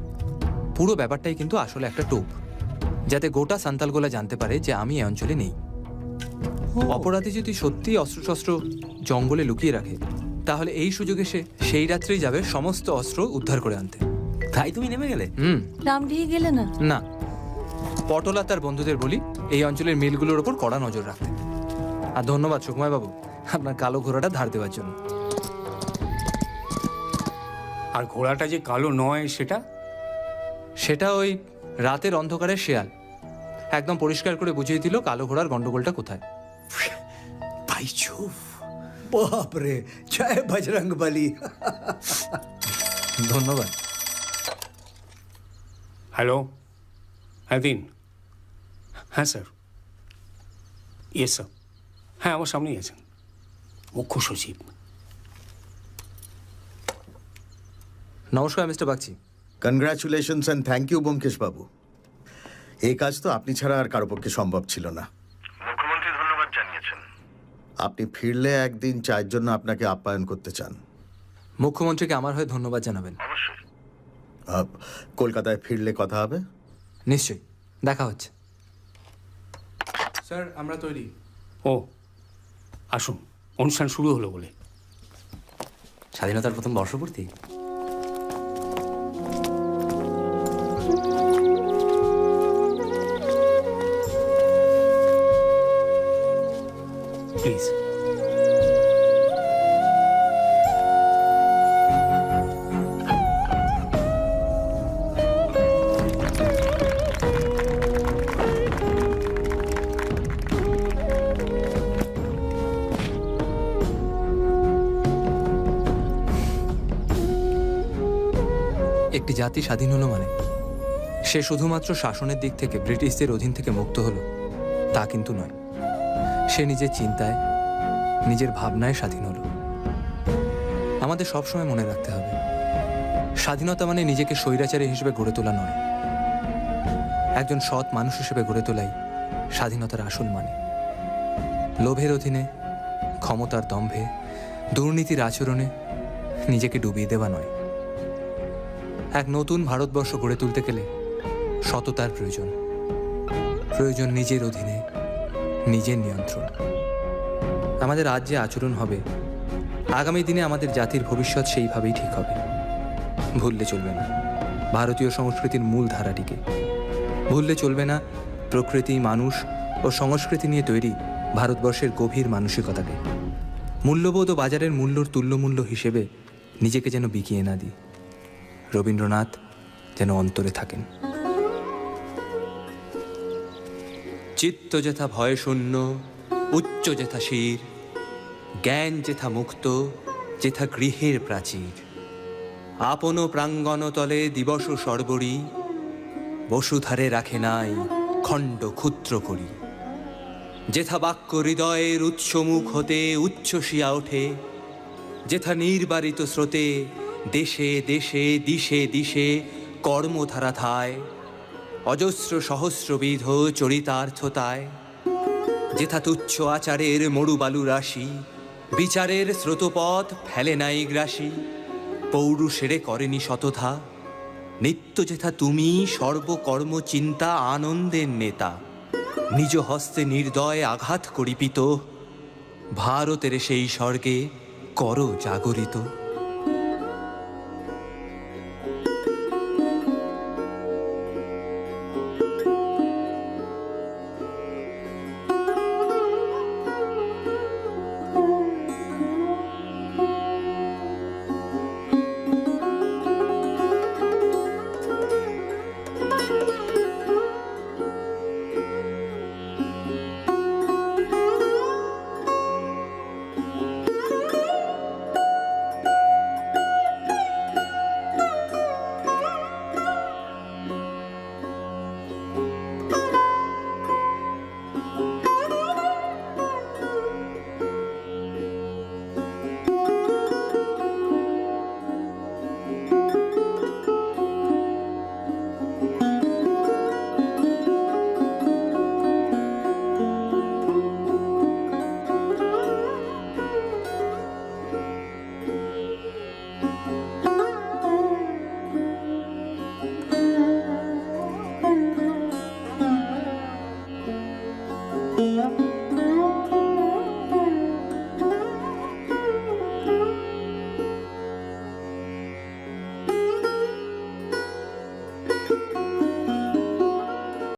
পুরো ব্যাপারটাই কিন্তু আসলে একটা টোপ, যাতে গোটা সান্তালগোলা জানতে পারে যে আমি এই অঞ্চলে নেই। অপরাধী যদি সত্যি অস্ত্রশস্ত্র জঙ্গলে লুকিয়ে রাখে, তাহলে এই সুযোগে সে সেই রাত্রেই যাবে সমস্ত অস্ত্র উদ্ধার করে আনতে। তাই তুমি নেমে গেলে? রামডিহি গেলে না? না, পটলা তার বন্ধুদের বলি এই অঞ্চলের মিলগুলোর ওপর কড়া নজর রাখতে। আর ধন্যবাদ সুকুমার বাবু আপনার কালো ঘোড়াটা ধার দেওয়ার জন্য। আর ঘোড়াটা যে কালো নয় সেটা ওই রাতের অন্ধকারের শেয়াল একদম পরিষ্কার করে বুঝিয়ে দিল কালো ঘোড়ার গন্ডগোলটা কোথায়। বাপ রে, জয় বজরং বলি। ধন্যবাদ। হ্যালো, হ্যাঁ দিন। হ্যাঁ স্যার, ইয়েস স্যার। হ্যাঁ, আমার সামনেই আছেন মুখ্য সচিব। নমস্কার mister Bagchi. Congratulations and thank you Byomkesh babu. এই কাজ তো আপনি ছাড়া আর কারো পক্ষে সম্ভব ছিল না। মুখ্যমন্ত্রী ধন্যবাদ জানিয়েছেন। আপনি ফিরলে একদিন চায়ের জন্য আপনাকে আপ্যায়ন করতে চান। মুখ্যমন্ত্রীকে আমার হয়ে ধন্যবাদ জানাবেন। অবশ্যই। কলকাতায় ফিরলে কথা হবে। নিশ্চয়ই, দেখা হচ্ছে। স্যার আমরা তৈরি। ও আসুন, অনুষ্ঠান শুরু হলো বলে। স্বাধীনতার প্রথম বর্ষপূর্তি। প্লিজ। একটি জাতি স্বাধীন হলো মানে সে শুধুমাত্র শাসনের দিক থেকে ব্রিটিশদের অধীন থেকে মুক্ত হলো তা কিন্তু নয়। সে নিজের চিন্তায়, নিজের ভাবনায় স্বাধীন হলো। আমাদের সবসময় মনে রাখতে হবে, স্বাধীনতা মানে নিজেকে স্বৈরাচারী হিসেবে গড়ে তোলা নয়। একজন সৎ মানুষ হিসেবে গড়ে তোলাই স্বাধীনতার আসল মানে। লোভের অধীনে, ক্ষমতার দম্ভে, দুর্নীতির আচরণে নিজেকে ডুবিয়ে দেওয়া নয়। এক নতুন ভারতবর্ষ গড়ে তুলতে গেলে সততার প্রয়োজন, প্রয়োজন নিজের অধীনে, নিজের নিয়ন্ত্রণ। আমাদের আজ যে আচরণ হবে, আগামী দিনে আমাদের জাতির ভবিষ্যৎ সেইভাবেই ঠিক হবে। ভুললে চলবে না ভারতীয় সংস্কৃতির মূল ধারাটিকে। ভুললে চলবে না প্রকৃতি, মানুষ ও সংস্কৃতি নিয়ে তৈরি ভারতবর্ষের গভীর মানসিকতাকে। মূল্যবোধ ও বাজারের মূল্যর তুল্যমূল্য হিসেবে নিজেকে যেন বিকিয়ে না দিই। রবীন্দ্রনাথ যেন অন্তরে থাকেন। চিত্ত যেথা ভয় শূন্য, উচ্চ যেথা শির, জ্ঞান যেথা মুক্ত, যেথা গৃহের প্রাচীর। আপন প্রাঙ্গণ তলে দিবস সর্বরী, বসুধারে রাখে নাই খণ্ড ক্ষুদ্র করি। যেথা বাক্য হৃদয়ের উৎসমুখ হতে উচ্ছ্বসিয়া ওঠে, যেথা নির্বারিত স্রোতে দেশে দেশে দিশে দিশে কর্মধারা ধায়, অজস্র সহস্রবিধ চরিতার্থতায়। যেথা তুচ্ছ আচারের মরুবালু রাশি, বিচারের স্রোতপথ ফেলে নাই গ্রাসী, পৌরুষেরে করেনি শতধা। নিত্য যেথা তুমি সর্বকর্ম চিন্তা আনন্দের নেতা, নিজ হস্তে নির্দয় আঘাত করিপিত, ভারতের সেই স্বর্গে করো জাগরিত।